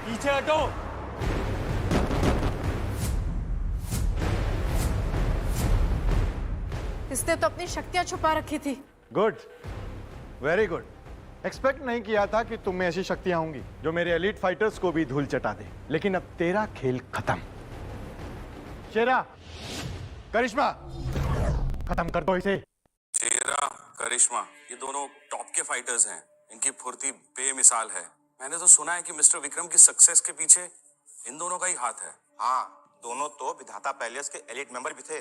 पीछे हटो। इसने तो अपनी शक्तियां छुपा रखी थी। Good, very good. एक्सपेक्ट नहीं किया था कि तुम में ऐसी शक्तियां होंगी जो मेरे एलीट फाइटर्स को भी धूल चटा दे। लेकिन अब तेरा खेल खत्म। शेरा, करिश्मा, खत्म कर दो इसे। शेरा, करिश्मा, ये दोनों टॉप के फाइटर्स हैं। इनकी फुर्ती बेमिसाल है। मैंने तो सुना है कि मिस्टर विक्रम की सक्सेस के पीछे इन दोनों का ही हाथ है। हाँ, दोनों तो विधाता पैलेस के एलिट मेंबर भी थे।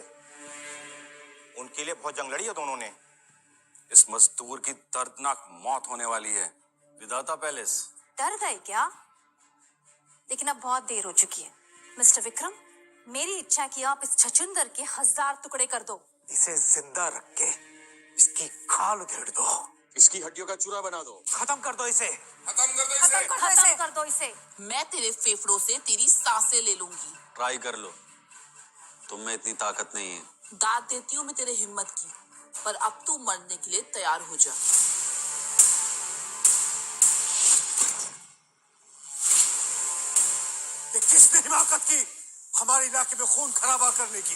उनके लिए बहुत जंग लड़ी है दोनों ने। इस मजदूर की दर्दनाक मौत होने वाली है। विधाता पैलेस डर गए क्या? लेकिन अब बहुत देर हो चुकी है। मिस्टर विक्रम, मेरी इच्छा है कि आप इस छछूंदर के 1000 टुकड़े कर दो। इसे जिंदा रख के इसकी खाल उधेड़ दो, इसकी हड्डियों का चूरा बना दो। खत्म कर दो इसे। खत्म कर दो इसे। मैं तेरे फेफड़ों से तेरी सांसें ले लूंगी। ट्राई कर लो, तुम में इतनी ताकत नहीं है। दाद देती हूँ मैं तेरे हिम्मत की, पर अब तू मरने के लिए तैयार हो जा। किसने हिमाकत की हमारे इलाके में खून खराबा करने की?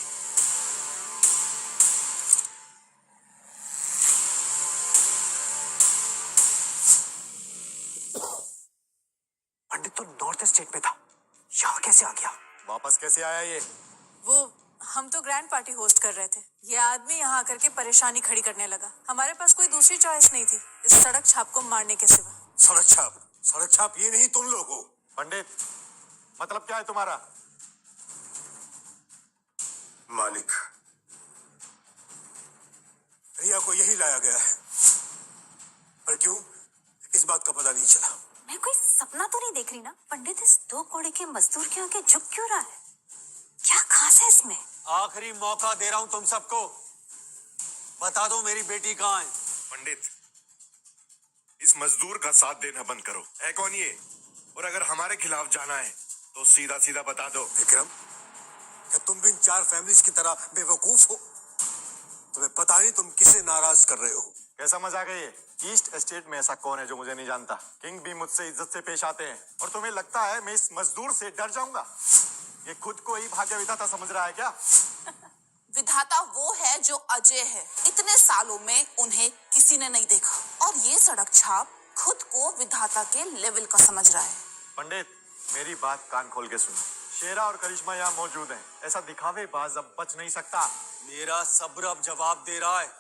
पंडित तो नॉर्थ स्टेट में था, यहाँ कैसे आ गया? वापस कैसे आया ये? वो हम तो ग्रैंड पार्टी होस्ट कर रहे थे। ये आदमी यहाँ आकर के परेशानी खड़ी करने लगा। हमारे पास कोई दूसरी चॉइस नहीं थी इस सड़क छाप को मारने के सिवा। सड़क छाप ये नहीं तुम लोग हो। पंडित, मतलब क्या है तुम्हारा? मालिक, रिया को यही लाया गया है, पर क्यों इस बात का पता नहीं चला। मैं कोई सपना तो नहीं देख रही ना? पंडित इस 2 कोड़े के मजदूर के आगे झुक क्यों रहा है? क्या खास है इसमें? आखिरी मौका दे रहा हूं तुम सबको, बता दो मेरी बेटी कहाँ है। पंडित, इस मजदूर का साथ देना बंद करो। है कौन ये? और अगर हमारे खिलाफ जाना है तो सीधा सीधा बता दो। विक्रम, क्या तुम भी इन 4 फैमिलीज की तरह बेवकूफ हो? तुम्हें पता नहीं तुम किसे नाराज कर रहे हो। कैसा मजाक है ये? ईस्ट एस्टेट में ऐसा कौन है जो मुझे नहीं जानता? किंग भी मुझसे इज्जत से पेश आते हैं, और तुम्हें लगता है मैं इस मजदूर से डर जाऊंगा? ये खुद को ही भाग्य विधाता समझ रहा है क्या? विधाता वो है जो अजय है। इतने सालों में उन्हें किसी ने नहीं देखा, और ये सड़क छाप खुद को विधाता के लेवल का समझ रहा है। पंडित, मेरी बात कान खोल के सुनो। शेरा और करिश्मा यहाँ मौजूद हैं। ऐसा दिखावे बाज अब बच नहीं सकता। मेरा सब्र अब जवाब दे रहा है।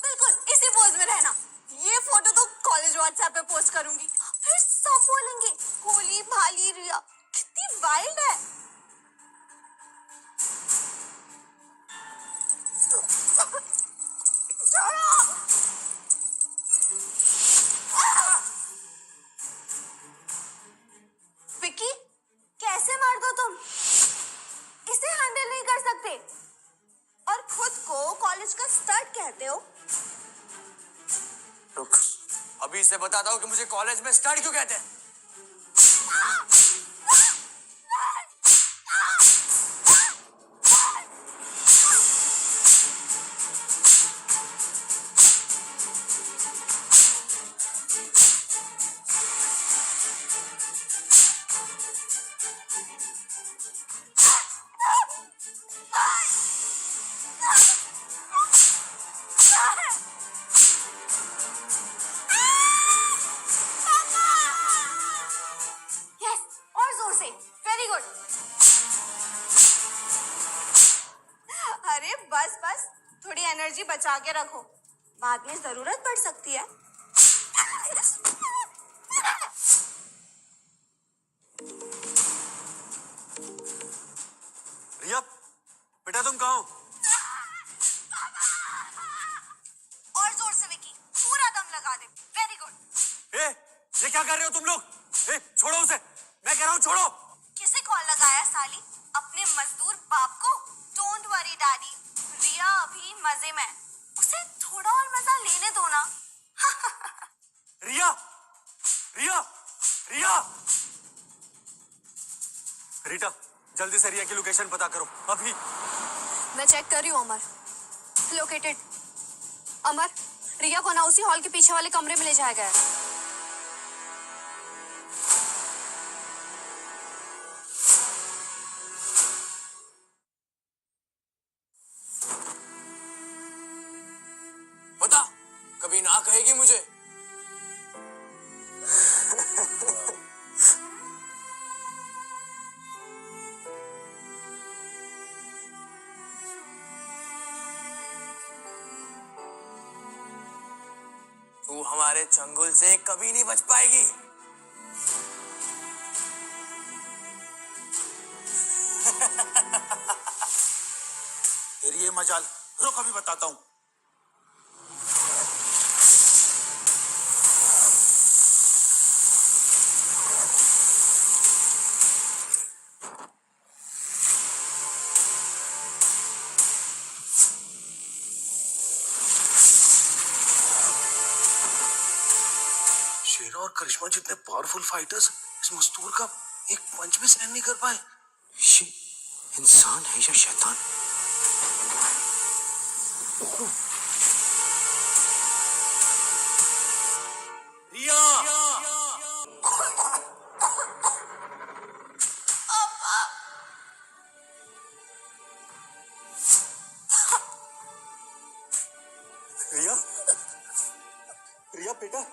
बिल्कुल इसी पोज में रहना। ये फोटो तो कॉलेज व्हाट्सएप पे पोस्ट करूंगी, फिर सब बोलेंगे होली भाली रिया कितनी वाइल्ड है। विकी, कैसे मार दो तुम? इसे हैंडल नहीं कर सकते और खुद को कॉलेज का स्टड कहते हो? रुक, अभी इसे बताता हूँ कि मुझे कॉलेज में स्टड क्यों कहते हैं। अरे बस बस, थोड़ी एनर्जी बचा के रखो, बाद में जरूरत पड़ सकती है। रिया, बेटा तुम कहाँ हो? और जोर से विकी, पूरा दम लगा दे। Very good. ये क्या कर रहे हो तुम लोग? छोड़ो उसे, मैं कह रहा हूँ छोड़ो। किसे कॉल लगाया साली? अपने मजदूर बाप को? डोंट वरी डैडी, रिया अभी मजे में, उसे थोड़ा और मजा लेने दो ना। रिया, रिया, रिया, रीटा, जल्दी से रिया की लोकेशन पता करो अभी। मैं चेक कर रही हूँ उमर। लोकेटेड। अमर, रिया को ना उसी हॉल के पीछे वाले कमरे में ले जाया गया है। बता, कभी ना कहेगी मुझे? तू हमारे चंगुल से कभी नहीं बच पाएगी। तेरी ये मजाल, रुक अभी बताता हूं। शेरा और करिश्मा जितने पावरफुल फाइटर्स इस मजदूर का एक पंच भी सहन नहीं कर पाए। ये इंसान है या शैतान? रिया! रिया? रिया बेटा?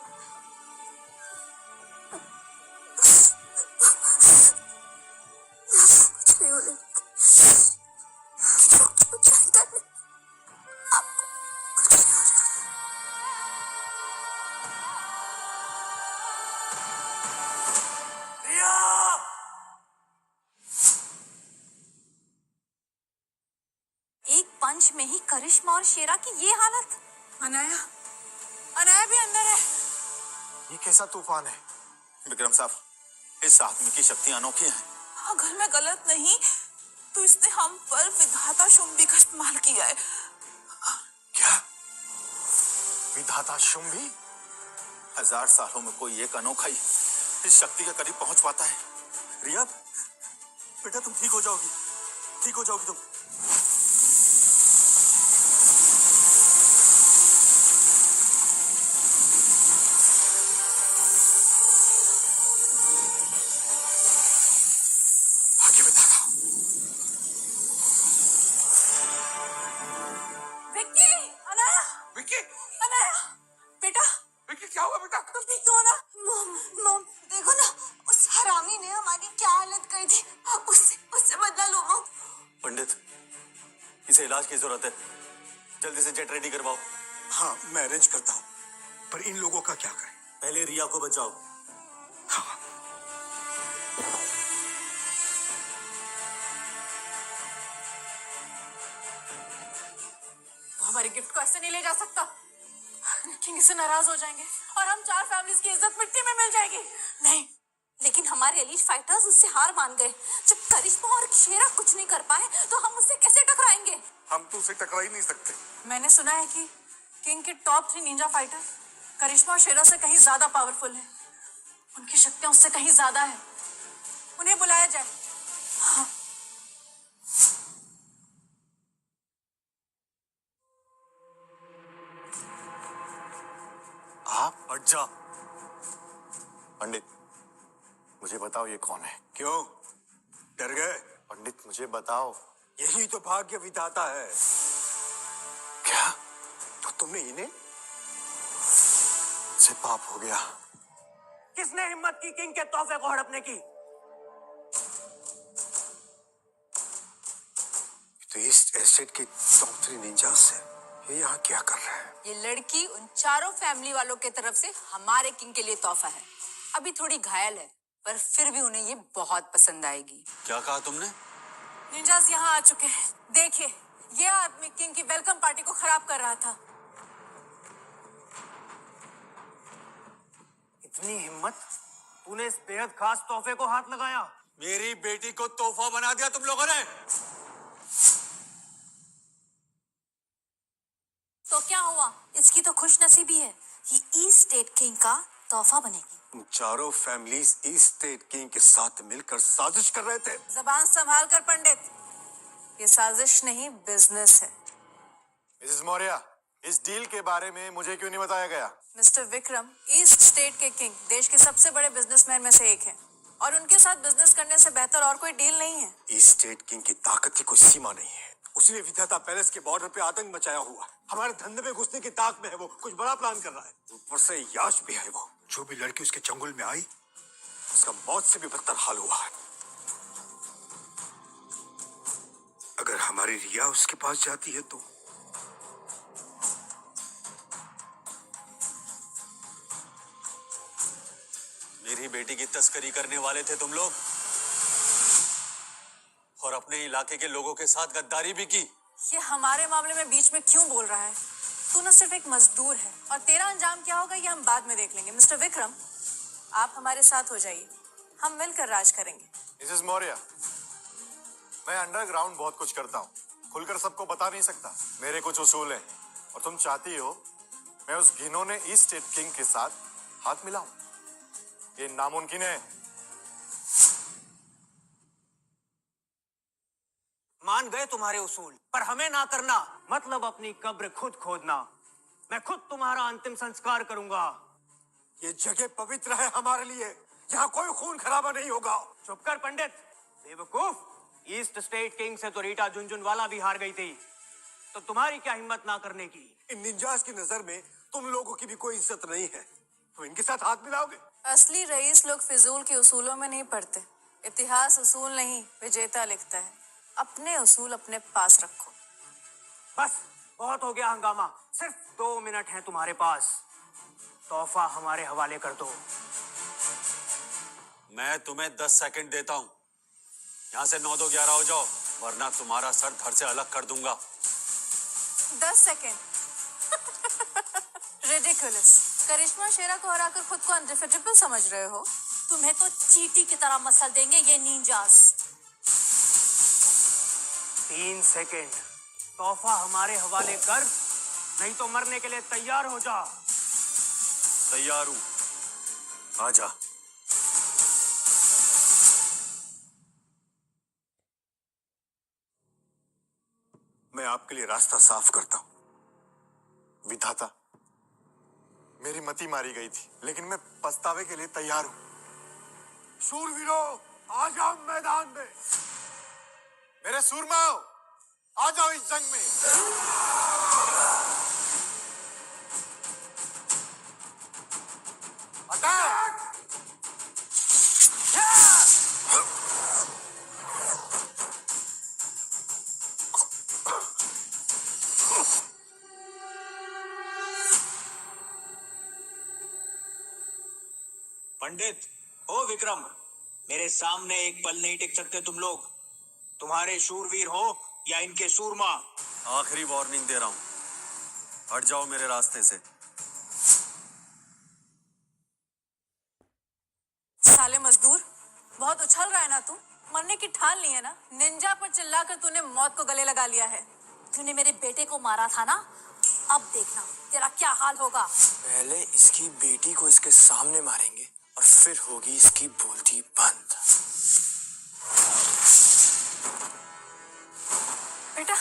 एक पंच में ही करिश्मा और शेरा की ये हालत। अनाया, अनाया भी अंदर है। ये कैसा तूफान है? विक्रम साहब, इस आदमी की शक्तियां अनोखी हैं। अगर मैं गलत नहीं तो इसने हम पर विधाता शुंभी का इस्तेमाल किया है। क्या? विधाता शुंभी? 1000 सालों में कोई एक अनोखा ही इस शक्ति के करीब पहुंच पाता है। रिया, बेटा तुम ठीक हो जाओगी, ठीक हो जाओगी तुम। भाग्य विधाता। विक्की, अनाया, विक्की! अनाया, बेटा, विक्की क्या हुआ बेटा? तुम ठीक तो हो ना? मॉम, देखो ना, उस हरामी ने हमारी क्या हालत करी थी। उससे बदला लो मॉम। पंडित, इसे इलाज की जरूरत है, जल्दी से जेट रेडी करवाओ। हाँ, मैं अरेंज करता हूँ, पर इन लोगों का क्या करें? पहले रिया को बचाओ। हाँ। हमारे गिफ्ट को ऐसे नहीं ले जा सकता। किंग से नाराज हो जाएंगे और हम 4 फैमिलीज की इज्जत मिट्टी में मिल जाएगी। नहीं, लेकिन हमारे एलीट फाइटर्स उससे हार मान गए। जब करिश्मा और शेरा कुछ नहीं कर पाए तो हम उससे कैसे टकराएंगे? हम तो उसे टकरा ही नहीं सकते। मैंने सुना है कि किंग के टॉप 3 निंजा फाइटर करिश्मा और शेरा से कहीं ज्यादा पावरफुल हैं। उनकी शक्तियां उससे कहीं ज्यादा है। उन्हें बुलाया जाए। हाँ। आप हट जा। पंडित, मुझे बताओ ये कौन है? क्यों डर गए? पंडित मुझे बताओ। यही तो भाग्य विधाता है। क्या? तो तुमने इन्हें? से पाप हो गया। किसने हिम्मत की किंग के तोहफे को हड़पने की? तो ईस्ट एस्टेट के टॉप 3 निंजास है, ये यहाँ क्या कर रहे हैं? ये लड़की उन चारों फैमिली वालों के तरफ से हमारे किंग के लिए तोहफा है। अभी थोड़ी घायल है, पर फिर भी उन्हें ये बहुत पसंद आएगी। क्या कहा तुमने? निंजास यहाँ आ चुके हैं। देखिए, ये आदमी किंग की वेलकम पार्टी को खराब कर रहा था। इतनी हिम्मत? तूने इस बेहद खास तोहफे को हाथ लगाया? मेरी बेटी को तोहफा बना दिया तुम लोगों ने। तो क्या हुआ? इसकी तो खुशनसीबी है, ये ईस्ट स्टेट किंग का तोहफा बनेगी। तुम चारों फैमिलीज ईस्ट स्टेट किंग के साथ मिलकर साजिश कर रहे थे। जबान संभाल कर पंडित, ये साजिश नहीं बिजनेस है। मिसेस मौर्य, इस डील के बारे में मुझे क्यों नहीं बताया गया? मिस्टर विक्रम ईस्ट स्टेट के किंग, देश के सबसे बड़े बिजनेसमैन में से एक हैं और उनके साथ बिजनेस करने से बेहतर और कोई डील नहीं है। ईस्ट स्टेट किंग की ताकत की कोई सीमा नहीं है। उसने विधाता पैलेस के बॉर्डर पे आतंक मचाया हुआ है। हमारे धंधे में घुसने की ताक में है। वो कुछ बड़ा प्लान कर रहा है। ऊपर से याश भी है। वो जो भी लड़की उसके चंगुल में आई, उसका मौत से भी बदतर हाल हुआ है। अगर हमारी रिया उसके पास जाती है तो मेरी बेटी की तस्करी करने वाले थे तुम लोग, और अपने इलाके के लोगों के साथ गद्दारी भी की। ये हमारे मामले में बीच में क्यों बोल रहा है? तू ना सिर्फ एक मजदूर है और तेरा अंजाम क्या होगा ये हम बाद में देख लेंगे। मिस्टर विक्रम, आप हमारे साथ हो जाइए, हम मिलकर राज करेंगे। मिसेस मौर्य, मैं अंडरग्राउंड बहुत कुछ करता हूँ, खुलकर सबको बता नहीं सकता। मेरे कुछ उसूल हैं और तुम चाहती हो मैं उस घिनौने ईस्ट स्टेट किंग के साथ हाथ मिलाऊं? ये नामुमकिन है। मान गए तुम्हारे उसूल, पर हमें ना करना मतलब अपनी कब्र खुद खोदना। मैं खुद तुम्हारा अंतिम संस्कार करूंगा। ये जगह पवित्र है हमारे लिए। यहाँ कोई खून खराबा नहीं होगा। चुप कर पंडित, बेवकूफ। ईस्ट स्टेट किंग से तो रीटा झुनझुनवाला भी हार गई थी, तो तुम्हारी क्या हिम्मत ना करने की? इन निंजास की नजर में तुम लोगों की भी कोई इज्जत नहीं है। तो इनके साथ हाथ मिलाओगे? असली रईस लोग फिजूल के उसूलों में नहीं पढ़ते। इतिहास उसूल नहीं, विजेता लिखता है। अपने उसूल अपने पास रखो। बस बहुत हो गया हंगामा। सिर्फ 2 मिनट हैं तुम्हारे पास। तोहफा हमारे हवाले कर दो। मैं तुम्हें 10 सेकंड देता हूं। यहां से 9 2 11 हो जाओ, वरना तुम्हारा सर धड़ से अलग कर दूंगा। 10 सेकेंड। रिडिकुलस। करिश्मा शेरा को हराकर खुद को अनडिफिटेबल समझ रहे हो? तुम्हें तो चींटी की तरह मसल देंगे ये निंजास। 3 सेकंड। तोहफा हमारे हवाले कर, नहीं तो मरने के लिए तैयार हो जा। तैयार हूं, आजा। मैं आपके लिए रास्ता साफ करता हूं। विधाता, मेरी मति मारी गई थी, लेकिन मैं पछतावे के लिए तैयार हूं। शूरवीरों, आ जाओ मैदान में। मेरे सूरमाओ, आ जाओ इस जंग में। अटैक! पंडित, ओ विक्रम, मेरे सामने एक पल नहीं टिक सकते तुम लोग। तुम्हारे शूरवीर हो या इनके सूरमा। आखिरी वार्निंग दे रहा हूं, हट जाओ मेरे रास्ते से। साले मजदूर, बहुत उछल रहा है ना तू? मरने की ठान ली है ना? निंजा पर चिल्लाकर तूने मौत को गले लगा लिया है। तूने मेरे बेटे को मारा था ना, अब देखना तेरा क्या हाल होगा। पहले इसकी बेटी को इसके सामने मारेंगे और फिर होगी इसकी बोलती बंद। बेटा,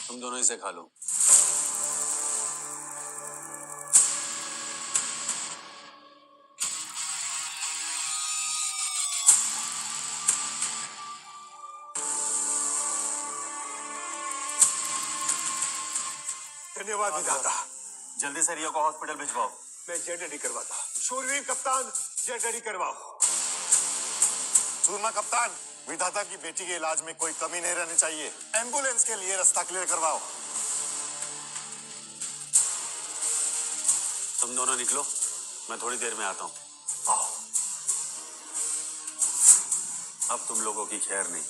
तुम दोनों इसे खा लो। धन्यवाद विधाता। जल्दी से रिया को हॉस्पिटल भिजवाओ। मैं जेट रेडी करवाता। शूरवीर कप्तान, जेट रेडी करवाओ। सूरमा कप्तान, विधाता की बेटी के इलाज में कोई कमी नहीं रहनी चाहिए। एम्बुलेंस के लिए रास्ता क्लियर करवाओ। तुम दोनों निकलो, मैं थोड़ी देर में आता हूं। अब तुम लोगों की खैर नहीं।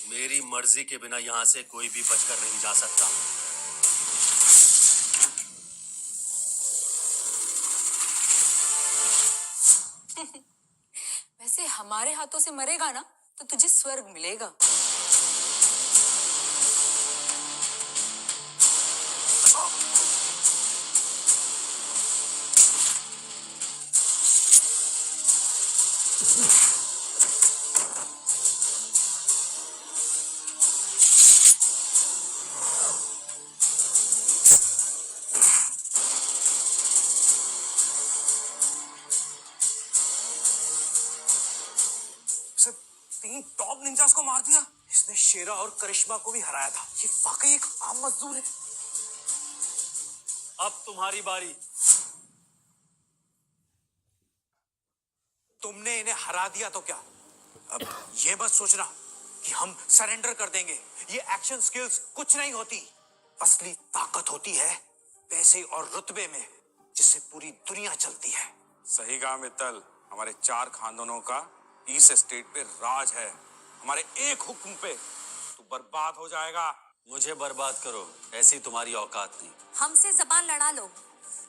मेरी मर्जी के बिना यहां से कोई भी बचकर नहीं जा सकता। वैसे हमारे हाथों से मरेगा ना तो तुझे स्वर्ग मिलेगा। इसे 3 टॉप निंजास को मार दिया। इसने शेरा और करिश्मा को भी हराया था। ये वाकई एक आम मजदूर है। अब तुम्हारी बारी। तुमने इन्हें हरा दिया तो क्या, अब ये मत सोचना कि हम सरेंडर कर देंगे। ये एक्शन स्किल्स कुछ नहीं होती। असली ताकत होती है पैसे और रुतबे में, जिससे पूरी दुनिया चलती है। सही कहा मित्तल, हमारे 4 खानदानों का ईस्ट स्टेट पे राज है। हमारे एक हुक्म पे तू बर्बाद हो जाएगा। मुझे बर्बाद करो, ऐसी तुम्हारी औकात नहीं। हमसे जबान लड़ा लो,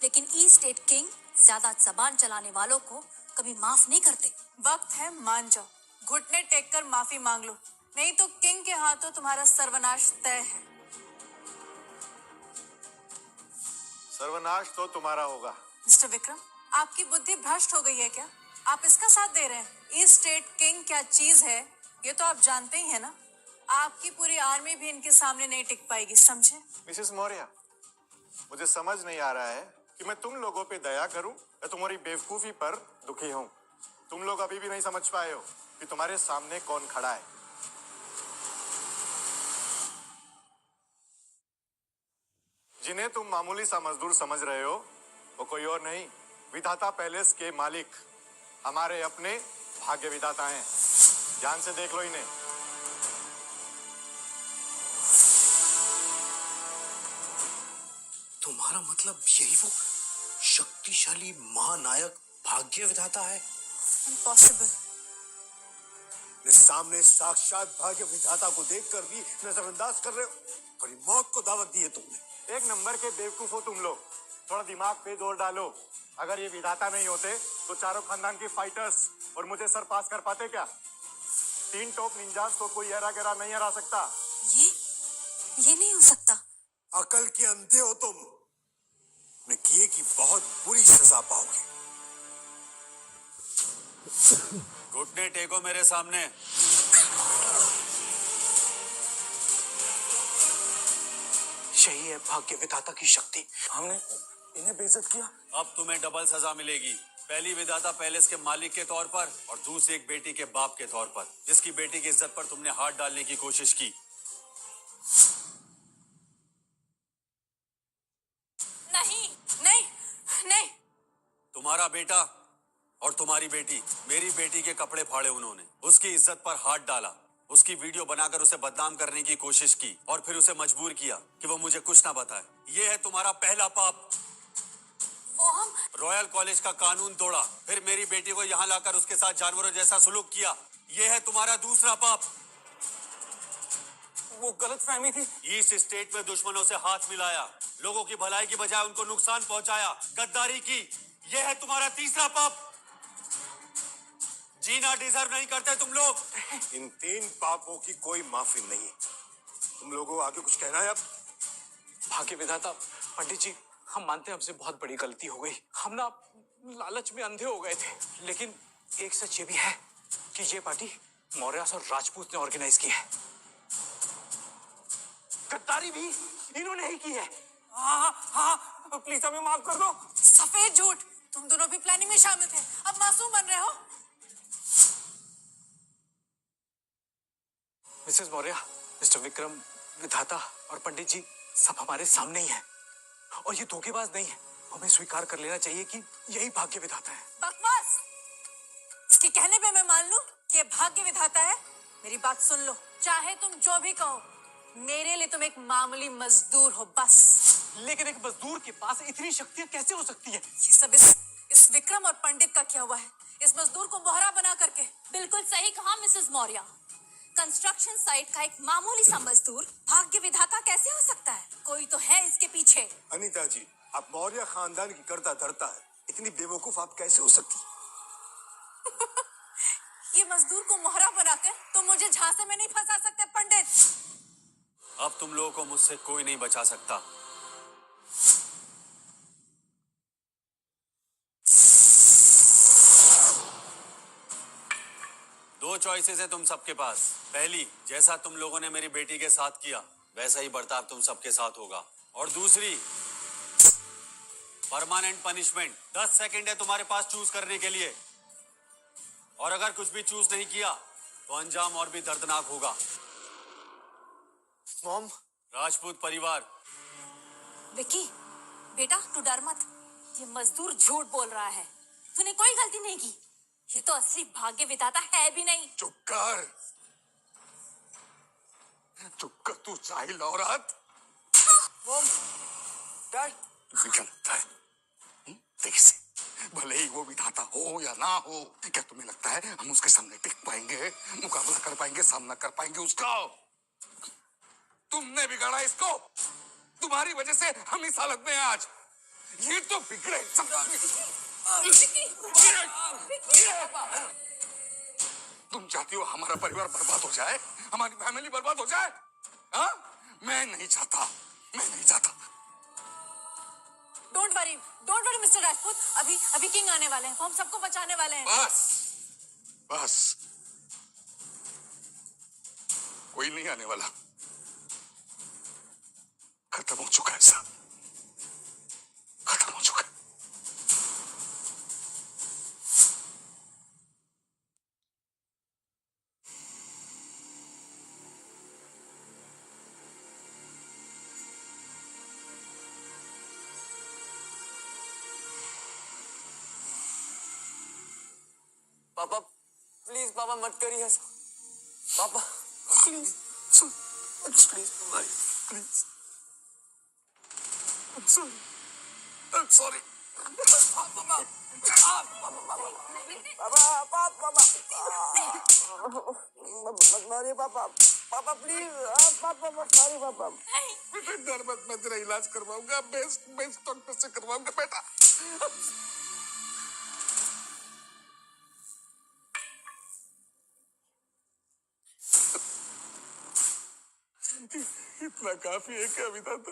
लेकिन ई स्टेट किंग ज्यादा जबान चलाने वालों को कभी माफ नहीं करते। वक्त है मान जाओ, घुटने टेक कर माफी मांग लो, नहीं तो किंग के हाथों तुम्हारा सर्वनाश तय है। सर्वनाश तो तुम्हारा होगा। मिस्टर विक्रम, आपकी बुद्धि भ्रष्ट हो गई है क्या? आप इसका साथ दे रहे हैं? ईस्ट स्टेट किंग क्या चीज है ये तो आप जानते ही है ना। आपकी पूरी आर्मी भी इनके सामने नहीं टिक पाएगी, समझे? मिसेस मौर्य, मुझे समझ नहीं आ रहा है कि मैं तुम लोगों पे दया करूं या तुम्हारी बेवकूफी पर दुखी हूं। तुम लोग अभी भी नहीं समझ पाए हो कि तुम्हारे सामने कौन खड़ा है। जिन्हें तुम मामूली सा मजदूर समझ रहे हो, वो कोई और नहीं, विधाता पैलेस के मालिक, हमारे अपने भाग्य विधाता हैं। ध्यान से देख लो इन्हें। तुम्हारा मतलब यही वो शक्तिशाली महानायक भाग्य विधाता है? इम्पॉसिबल। सामने साक्षात भाग्य विधाता को देखकर भी नजरअंदाज कर रहे हो। बड़ी मौत को दावत दी है तुमने। एक नंबर के बेवकूफ हो तुम लोग। थोड़ा दिमाग पे जोर डालो। अगर ये विधाता नहीं होते तो चारों खानदान के फाइटर्स और मुझे सर पास कर पाते क्या? 3 टॉप निंजास को कोई हरा गरा नहीं हरा सकता। ये नहीं हो सकता। अकल के अंधे हो तुम। ने किए की बहुत बुरी सजा पाओगे। घुटने टेको मेरे सामने। यही है भाग्य विधाता की शक्ति। हमने इन्हें बेइज्जत किया। अब तुम्हें डबल सजा मिलेगी। पहली विधाता पैलेस के मालिक के तौर पर और दूसरी एक बेटी के बाप के तौर पर, जिसकी बेटी की इज्जत पर तुमने हाथ डालने की कोशिश की। नहीं नहीं नहीं। तुम्हारा बेटा और तुम्हारी बेटी, मेरी बेटी के कपड़े फाड़े उन्होंने, उसकी इज्जत पर हाथ डाला, उसकी वीडियो बनाकर उसे बदनाम करने की कोशिश की और फिर उसे मजबूर किया कि वो मुझे कुछ ना बताए। ये है तुम्हारा पहला पाप। वो हम रॉयल कॉलेज का कानून तोड़ा, फिर मेरी बेटी को यहाँ लाकर उसके साथ जानवरों जैसा सलूक किया। ये है तुम्हारा दूसरा पाप। वो गलतफहमी थी। ईस्ट स्टेट में दुश्मनों से हाथ मिलाया, लोगों की भलाई की बजाय उनको नुकसान पहुंचाया, गद्दारी की। यह है तुम्हारा तीसरा पाप। जीना डिजर्व नहीं करते तुम लोग। इन 3 पापों की कोई माफी नहीं। तुम लोगों को आगे कुछ कहना है? अब भाग्य विधाता, पंडित जी, हम मानते हैं हमसे बहुत बड़ी गलती हो गई। हम ना लालच में अंधे हो गए थे। लेकिन एक सच ये भी है कि ये पार्टी मौर्यास और राजपूत ने ऑर्गेनाइज की है। गद्दारी भी इन्होंने ही की है। हाँ, प्लीज हमें माफ कर दो। सफेद झूठ, तुम दोनों भी प्लानिंग में शामिल थे, अब मासूम बन रहे हो। मिसेस मौर्य, मिस्टर विक्रम, विधाता और पंडित जी सब हमारे सामने ही हैं। और ये धोखेबाज नहीं है। हमें स्वीकार कर लेना चाहिए कि यही भाग्य विधाता है। बकवास। इसके कहने पे मैं मान लूं कि ये भाग्य विधाता है। मेरी बात सुन लो, चाहे तुम जो भी कहो, मेरे लिए तुम एक मामूली मजदूर हो बस। लेकिन एक मजदूर के पास इतनी शक्तियां कैसे हो सकती है? ये सब इस विक्रम और पंडित का किया हुआ है, इस मजदूर को मोहरा बना करके। बिल्कुल सही कहा मिसेस मौर्य। कंस्ट्रक्शन साइट का एक मामूली सा मजदूर भाग्य विधाता कैसे हो सकता है? कोई तो है इसके पीछे। अनीता जी, आप मौर्य खानदान की करता धरता है, इतनी बेवकूफ आप कैसे हो सकती? ये मजदूर को मोहरा बनाकर तुम मुझे झांसे में नहीं फंसा सकते पंडित। अब तुम लोगों को मुझसे कोई नहीं बचा सकता। दो चॉइसेस है तुम सबके पास। पहली, जैसा तुम लोगों ने मेरी बेटी के साथ किया वैसा ही बर्ताव तुम सबके साथ होगा। और दूसरी, परमानेंट पनिशमेंट। 10 सेकंड है तुम्हारे पास चूज करने के लिए, और अगर कुछ भी चूज नहीं किया तो अंजाम और भी दर्दनाक होगा। मॉम, राजपूत परिवार। विक्की बेटा तू डर मत, ये मजदूर झूठ बोल रहा है, तूने कोई गलती नहीं की, ये तो असली भाग्य विधाता है भी नहीं। चुप कर, चुप कर तू जाहिल औरत। मॉम, डैड, तुम्हें क्या लगता है? देख से, भले ही वो विधाता हो या ना हो, क्या तुम्हें लगता है हम उसके सामने टिक पाएंगे, मुकाबला कर पाएंगे, सामना कर पाएंगे उसका? तुमने बिगाड़ा इसको, तुम्हारी वजह से हम इस हालत में हैं आज। ये तो बिगड़े तुम चाहती हो हमारा परिवार बर्बाद हो जाए, हमारी फैमिली बर्बाद हो जाए? हाँ? मैं नहीं चाहता, मैं नहीं चाहता। डोंट वरी मिस्टर राजपूत, अभी किंग आने वाले हैं, वो हम सबको बचाने वाले हैं। बस कोई नहीं आने वाला, खत्म हो चुका है सब, खत्म हो चुका है। पापा प्लीज, पापा मत करिए ऐसा, पापा please, please please, I'm sorry. मत मारिए पापा, पापा प्लीज, पापा मत मारिए पापा। डर मत, मैं तेरा इलाज करवाऊंगा, बेस्ट डॉक्टर से करवाऊंगा बेटा। इतना काफी है क्या विधाता?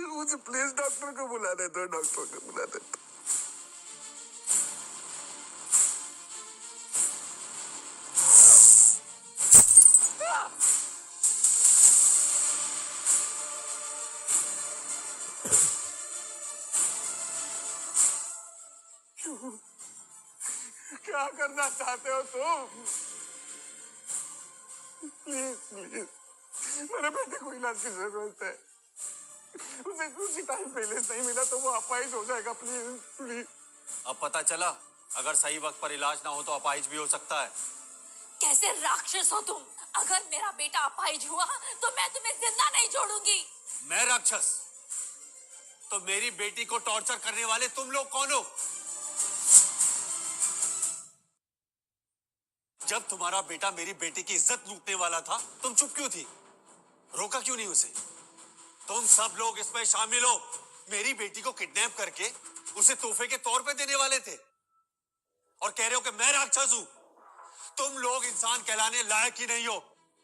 मुझे प्लीज डॉक्टर को बुला दे दो, डॉक्टर को बुला दे दो। क्या करना चाहते हो तुम? प्लीज प्लीज, मेरे बेटे को इलाज की जरूरत है, उसे उसी टाइम पे इलाज नहीं मिला तो वो अपाहिज हो जाएगा, प्लीज प्लीज। अब पता चला, अगर सही वक्त पर इलाज ना हो तो अपाहिज भी हो सकता है। कैसे राक्षस हो तुम, अगर मेरा बेटा अपाहिज हुआ तो मैं तुम्हें जिंदा नहीं छोड़ूंगी। मैं राक्षस? तो मेरी बेटी को टॉर्चर करने वाले तुम लोग कौन हो? जब तुम्हारा बेटा मेरी बेटी की इज्जत लूटने वाला था तुम चुप क्यों थी? रोका क्यों नहीं उसे? तुम सब लोग इसमें शामिल हो, मेरी बेटी को किडनैप करके उसे तोहफे के तौर पे देने वाले थे और कह रहे हो कि मैं राक्षस हूं। तुम लोग इंसान कहलाने लायक ही नहीं हो।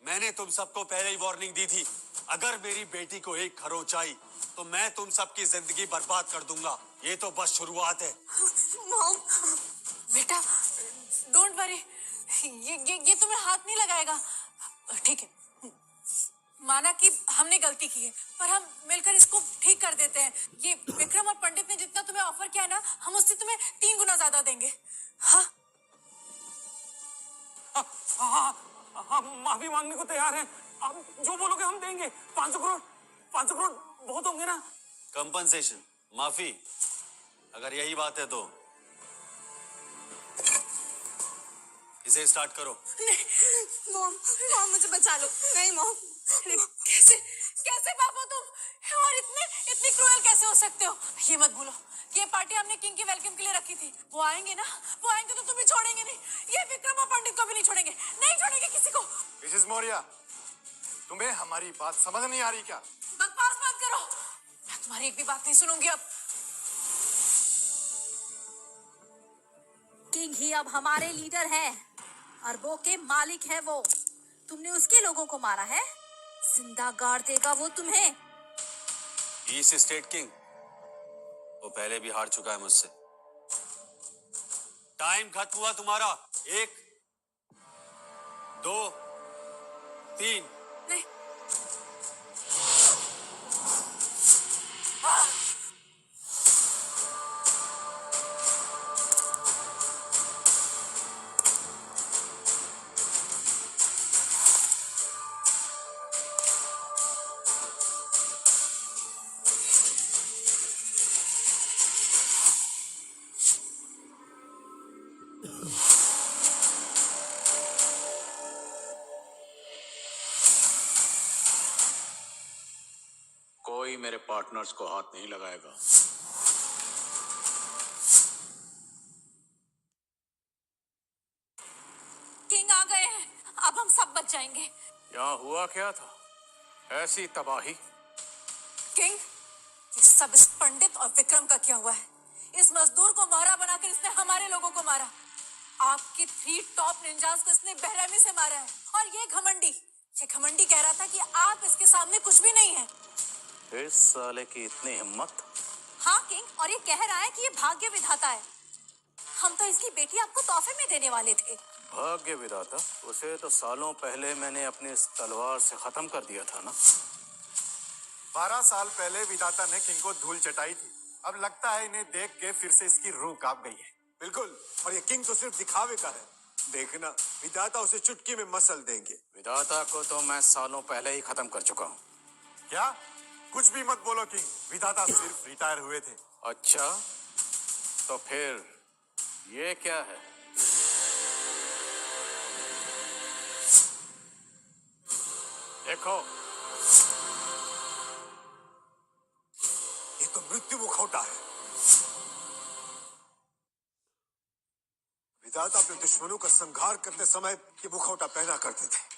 मैंने तुम सबको पहले ही वार्निंग दी थी, अगर मेरी बेटी को एक खरोच आई तो मैं तुम सबकी जिंदगी बर्बाद कर दूंगा। ये तो बस शुरुआत है। मॉम, बेटा डोंट वरी, ये तुम्हें हाथ नहीं लगाएगा। ठीक है, माना कि हमने गलती की है, पर हम मिलकर इसको ठीक कर देते हैं। ये विक्रम और पंडित ने जितना तुम्हें ऑफर किया ना, हम उससे तुम्हें 3 गुना ज्यादा देंगे। हाँ हम माफी मांगने को तैयार हैं, आप जो बोलोगे हम देंगे। 500 करोड़ बहुत होंगे ना? कंपनसेशन, माफी, अगर यही बात है तो इसे स्टार्ट करो। नहीं मॉम, मॉम मुझे बचा लो। नहीं मॉम। कैसे पापा तुम, और इतनी क्रूएल कैसे हो सकते हो? ये मत भूलो, ये पार्टी हमने किंग के वेलकम के लिए रखी थी। वो आएंगे ना, वो आएंगे तो तुम्हें छोड़ेंगे नहीं। ये विक्रम और पंडित को भी नहीं छोड़ेंगे, नहीं छोड़ेंगे किसी को। मिसेस मौर्य, तुम्हें हमारी बात समझ नहीं आ रही क्या? बकवास मत करो, मैं तुम्हारी एक भी बात नहीं सुनूंगी अब। किंग ही अब हमारे लीडर हैं। अरबों के मालिक है वो। तुमने उसके लोगों को मारा है, जिंदा गाड़ देगा वो तुम्हें। ईस्ट स्टेट किंग वो पहले भी हार चुका है मुझसे। टाइम खत्म हुआ तुम्हारा। 1 2 3। नहीं। कोई मेरे पार्टनर्स को हाथ नहीं लगाएगा। किंग आ गए हैं, अब हम सब बच जाएंगे। यहाँ हुआ क्या था? ऐसी तबाही। किंग, ये सब इस पंडित और विक्रम का किया हुआ है। इस मजदूर को मोहरा बनाकर इसने हमारे लोगों को मारा। आपकी 3 टॉप निंजास को इसने बेरहमी से मारा है। और ये घमंडी कह रहा था कि आप इसके सामने कुछ भी नहीं है। इस साले की इतनी हिम्मत। हाँ किंग, और ये कह रहा है कि ये भाग्य विधाता है। हम तो इसकी बेटी आपको तोहफे में देने वाले थे। भाग्य विधाता? उसे तो सालों पहले मैंने अपनी इस तलवार से खत्म कर दिया था ना। 12 साल पहले विधाता ने किंग को धूल चटाई थी। अब लगता है इन्हें देख के फिर से इसकी रूह कांप गई है। बिल्कुल, और ये किंग तो सिर्फ दिखावे का है। देखना, विधाता उसे चुटकी में मसल देंगे। विधाता को तो मैं सालों पहले ही खत्म कर चुका हूँ। क्या? कुछ भी मत बोलो किंग, विधाता सिर्फ रिटायर हुए थे। अच्छा, तो फिर ये क्या है? देखो, ये तो मृत्यु मुखौटा है। विधाता अपने दुश्मनों का संहार करते समय ये मुखौटा पहना करते थे,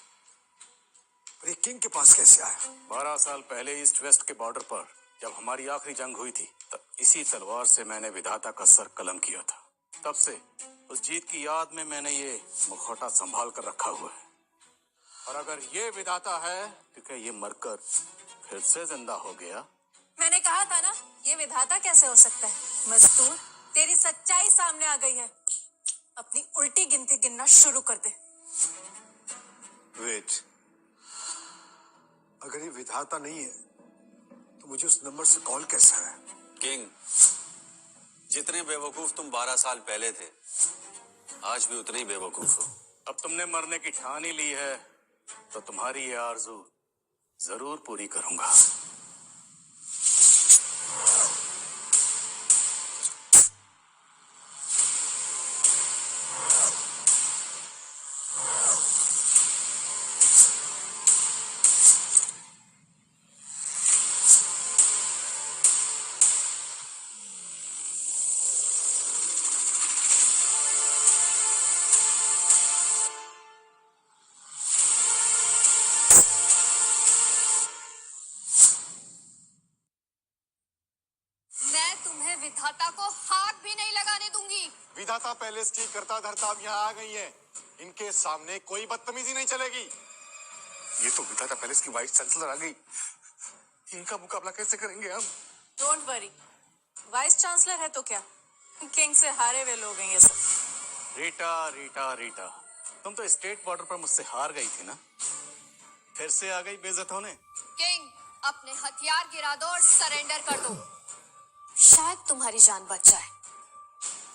पर ये किंग के पास कैसे आया? 12 साल पहले ईस्ट वेस्ट के बॉर्डर पर जब हमारी आखिरी जंग हुई थी, तब इसी तलवार से मैंने विधाता का सर कलम किया था। तब से उस जीत की याद में मैंने ये मुखौटा संभाल कर रखा हुआ है। और अगर ये विधाता है तो क्या ये मरकर फिर से जिंदा हो गया? मैंने कहा था ना, ये विधाता कैसे हो सकता है। मजदूर, तेरी सच्चाई सामने आ गई है। अपनी उल्टी गिनती गिनना शुरू कर दे। वेट, अगर ये विधाता नहीं है तो मुझे उस नंबर से कॉल कैसे आया? किंग, जितने बेवकूफ तुम 12 साल पहले थे, आज भी उतने ही बेवकूफ हो। अब तुमने मरने की ठान ही ली है, तो तुम्हारी ये आरज़ू जरूर पूरी करूंगा। विधाता को हाथ भी नहीं लगाने दूंगी। विधाता पैलेस की करता धरता अब यहाँ आ गई है। इनके सामने कोई बदतमीजी नहीं चलेगी। ये तो विधाता पैलेस की वाइस चांसलर आ गई। इनका मुकाबला कैसे करेंगे हम? डोंट वरी, वाइस चांसलर है तो क्या, किंग से हारे हुए लोग हैं ये सब। रीटा रीटा रीटा, तुम तो स्टेट बॉर्डर पर मुझसे हार गई थी ना, फिर से आ गई बेइज्जत होने। किंग, अपने हथियार गिरा दो और सरेंडर कर दो। शायद तुम्हारी जान बच जाए।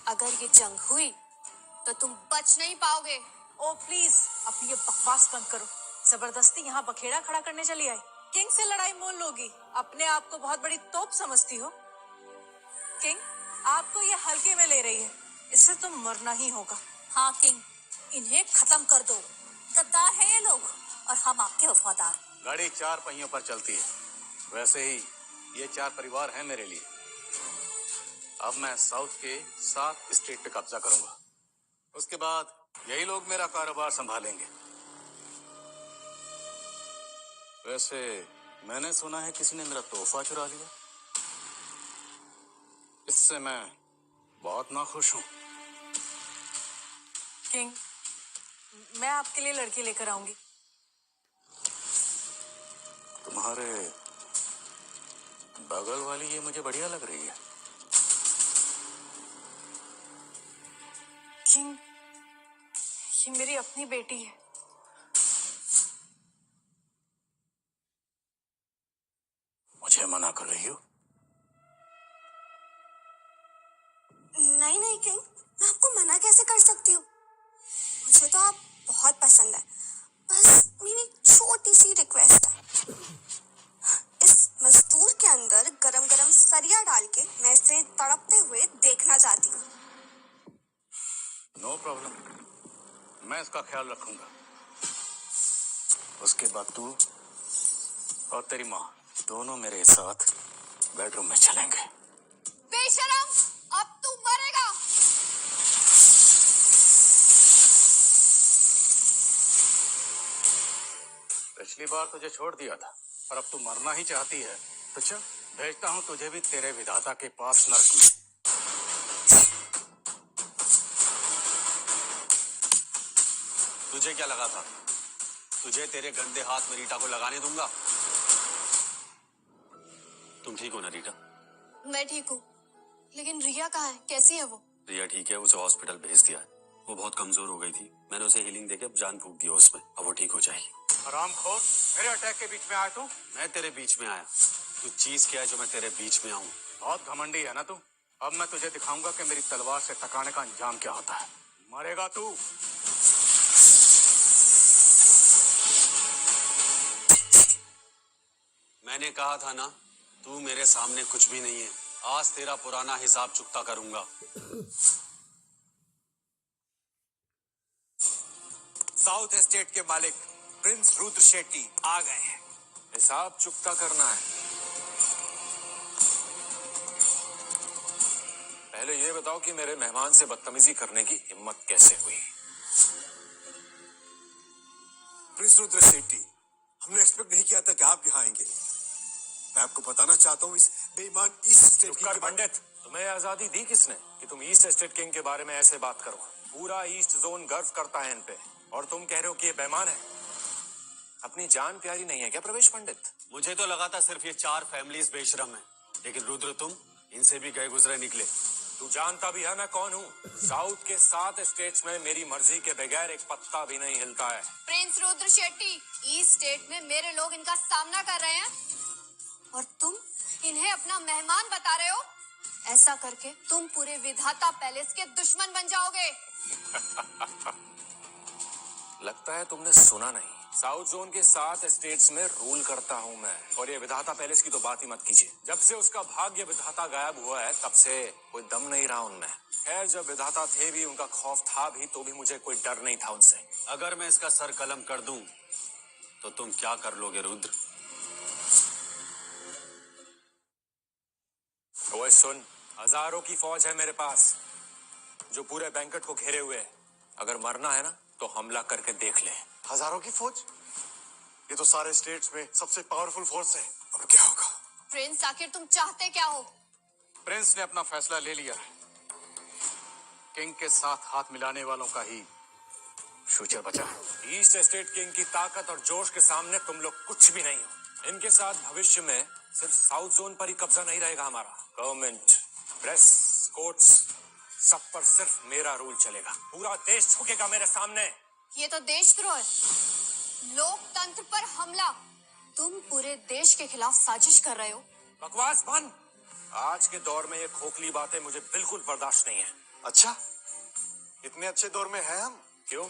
अगर ये जंग हुई तो तुम बच नहीं पाओगे। ओ प्लीज, अपनी ये बकवास बंद करो। जबरदस्ती यहाँ बखेड़ा खड़ा करने चली आई। किंग से लड़ाई मोल लोगी, अपने आप को बहुत बड़ी तोप समझती हो। किंग, आपको ये हल्के में ले रही है, इससे तो मरना ही होगा। हाँ किंग, इन्हें खत्म कर दो। गद्दार है ये लोग और हम आपके वफादार। गाड़ी 4 पहियों पर चलती है, वैसे ही ये 4 परिवार हैं मेरे लिए। अब मैं साउथ के 7 स्टेट पे कब्जा करूंगा, उसके बाद यही लोग मेरा कारोबार संभालेंगे। वैसे मैंने सुना है किसी ने मेरा तोहफा चुरा लिया, इससे मैं बहुत नाखुश हूं। किंग, मैं आपके लिए लड़की लेकर आऊंगी। तुम्हारे बगल वाली ये मुझे बढ़िया लग रही है। किंग, ये मेरी अपनी बेटी है। मुझे मना कर रही हो? नहीं नहीं किंग, मैं आपको मना कैसे कर सकती हूँ? मुझे तो आप बहुत पसंद है। बस मेरी छोटी सी रिक्वेस्ट है, इस मजदूर के अंदर गरम गरम सरिया डाल के मैं इसे तड़पते हुए देखना चाहती हूँ। नो प्रॉब्लम, मैं इसका ख्याल रखूंगा। उसके बाद तू और तेरी माँ दोनों मेरे साथ बेडरूम में चलेंगे। बेशरम, अब तू मरेगा। पिछली बार तुझे छोड़ दिया था और अब तू मरना ही चाहती है, तो चल भेजता हूँ तुझे भी तेरे विधाता के पास नर्क में। तुझे क्या लगा था तुझे तेरे गंदे हाथ में रीटा को लगाने दूंगा? तुम ठीक हो ना रीटा? मैं ठीक हूँ, लेकिन रिया कहाँ है? कैसी है वो? रिया ठीक है, उसे हॉस्पिटल भेज दिया है। वो बहुत कमजोर हो गई थी, मैंने उसे हीलिंग देके जान फूंक दी उसमें, अब वो ठीक हो जाएगी। हरामखोर, मेरे अटैक के बीच में आया तू? मैं तेरे बीच में आया? तू चीज क्या है जो मैं तेरे बीच में आऊं? बहुत घमंडी है ना तू। अब मैं तुझे दिखाऊंगा कि मेरी तलवार से टकराने का अंजाम क्या होता है। मरेगा तू। मैंने कहा था ना, तू मेरे सामने कुछ भी नहीं है। आज तेरा पुराना हिसाब चुकता करूंगा। साउथ एस्टेट के मालिक प्रिंस रुद्र शेट्टी आ गए हैं। हिसाब चुकता करना है। पहले ये बताओ कि मेरे मेहमान से बदतमीजी करने की हिम्मत कैसे हुई? प्रिंस रुद्र शेट्टी, हमने एक्सपेक्ट नहीं किया था कि आप यहाँ आएंगे। मैं आपको बताना चाहता हूँ, इस बेईमान ईस्ट एस्टेट किंग के पंडित, तुम्हें आजादी दी किसने कि तुम ईस्ट एस्टेट किंग के बारे में ऐसे बात करो? पूरा ईस्ट जोन गर्व करता है इन पे, और तुम कह रहे हो कि ये बेईमान है। अपनी जान प्यारी नहीं है क्या प्रवेश पंडित? मुझे तो लगा था सिर्फ ये 4 फैमिलीज बेशरम है, लेकिन रुद्र तुम इनसे भी गए गुजरे निकले। तू जानता भी है मैं कौन हूँ? साउथ के 7 स्टेट्स में मेरी मर्जी के बगैर एक पत्ता भी नहीं हिलता है। Prince Rudra Shetty, east state में मेरे लोग इनका सामना कर रहे हैं और तुम इन्हें अपना मेहमान बता रहे हो। ऐसा करके तुम पूरे विधाता पैलेस के दुश्मन बन जाओगे। लगता है तुमने सुना नहीं। साउथ जोन के 7 स्टेट्स में रूल करता हूँ मैं, और ये विधाता पैलेस की तो बात ही मत कीजिए। जब से उसका भाग्य विधाता गायब हुआ है, तब से कोई दम नहीं रहा उनमें। खैर, जब विधाता थे भी, उनका खौफ था भी, तो भी मुझे कोई डर नहीं था उनसे। अगर मैं इसका सर कलम कर दूं, तो तुम क्या कर लोगे रुद्र? ओए सुन, हजारों की फौज है मेरे पास, जो पूरे बैंकेट को घेरे हुए है। अगर मरना है ना, तो हमला करके देख ले। हजारों की फौज? ये तो सारे स्टेट्स में सबसे पावरफुल फोर्स है। अब क्या होगा? प्रिंस, आखिर तुम चाहते क्या हो? प्रिंस ने अपना फैसला ले लिया है। किंग के साथ हाथ मिलाने वालों का ही फ्यूचर बचा है। ईस्ट एस्टेट किंग की ताकत और जोश के सामने तुम लोग कुछ भी नहीं हो। इनके साथ भविष्य में सिर्फ साउथ जोन पर ही कब्जा नहीं रहेगा हमारा। गवर्नमेंट, प्रेस, कोर्ट्स, सब पर सिर्फ मेरा रूल चलेगा। पूरा देश झुकेगा मेरे सामने। ये तो देशद्रोह है, लोकतंत्र पर हमला। तुम पूरे देश के खिलाफ साजिश कर रहे हो। बकवास बंद। आज के दौर में ये खोखली बातें मुझे बिल्कुल बर्दाश्त नहीं है। अच्छा, इतने अच्छे दौर में हैं हम? क्यों,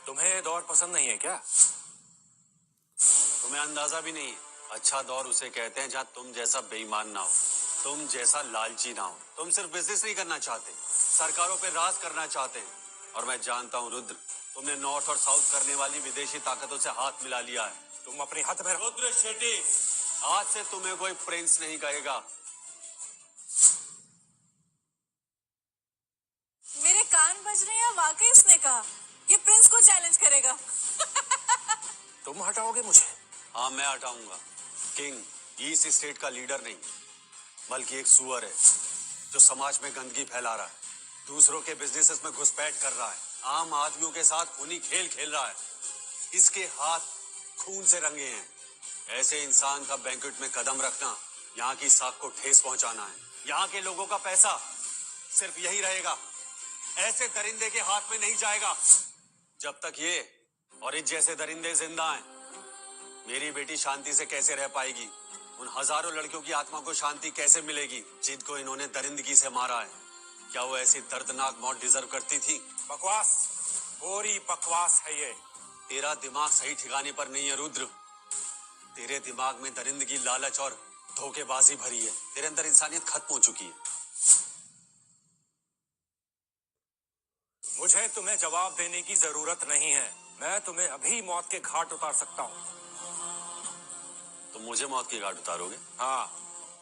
तुम्हें ये दौर पसंद नहीं है क्या? तुम्हें अंदाजा भी नहीं है। अच्छा दौर उसे कहते हैं जहाँ तुम जैसा बेईमान ना हो, तुम जैसा लालची ना हो। तुम सिर्फ बिजनेस नहीं करना चाहते, सरकारों पे राज करना चाहते हैं। और मैं जानता हूँ रुद्र, तुमने नॉर्थ और साउथ करने वाली विदेशी ताकतों से हाथ मिला लिया है। तुम अपनी हद में रहो। रुद्र शेट्टी, आज से तुम्हें कोई प्रिंस नहीं कहेगा। मेरे कान बज रहे हैं, वाकई इसने कहा ये प्रिंस को चैलेंज करेगा। तुम हटाओगे मुझे? हाँ, मैं हटाऊंगा। किंग ईस्ट स्टेट का लीडर नहीं, बल्कि एक सुअर है जो समाज में गंदगी फैला रहा है। दूसरों के बिजनेसेस में घुसपैठ कर रहा है, आम आदमियों के साथ खूनी खेल खेल रहा है। इसके हाथ खून से रंगे हैं। ऐसे इंसान का बैंक्वेट में कदम रखना यहाँ की साख को ठेस पहुंचाना है। यहाँ के लोगों का पैसा सिर्फ यही रहेगा, ऐसे दरिंदे के हाथ में नहीं जाएगा। जब तक ये और इस जैसे दरिंदे जिंदा हैं, मेरी बेटी शांति से कैसे रह पाएगी? उन हजारों लड़कियों की आत्मा को शांति कैसे मिलेगी जिनको इन्होंने दरिंदगी से मारा है? क्या वो ऐसी दर्दनाक मौत डिजर्व करती थी? बकवास, पूरी बकवास है ये। तेरा दिमाग सही ठिकाने पर नहीं है रुद्र। तेरे दिमाग में दरिंदगी, लालच और धोखेबाजी भरी है। तेरे अंदर इंसानियत खत्म हो चुकी है। मुझे तुम्हें जवाब देने की जरूरत नहीं है। मैं तुम्हें अभी मौत के घाट उतार सकता हूँ। तुम मुझे मौत के घाट उतारोगे? हाँ,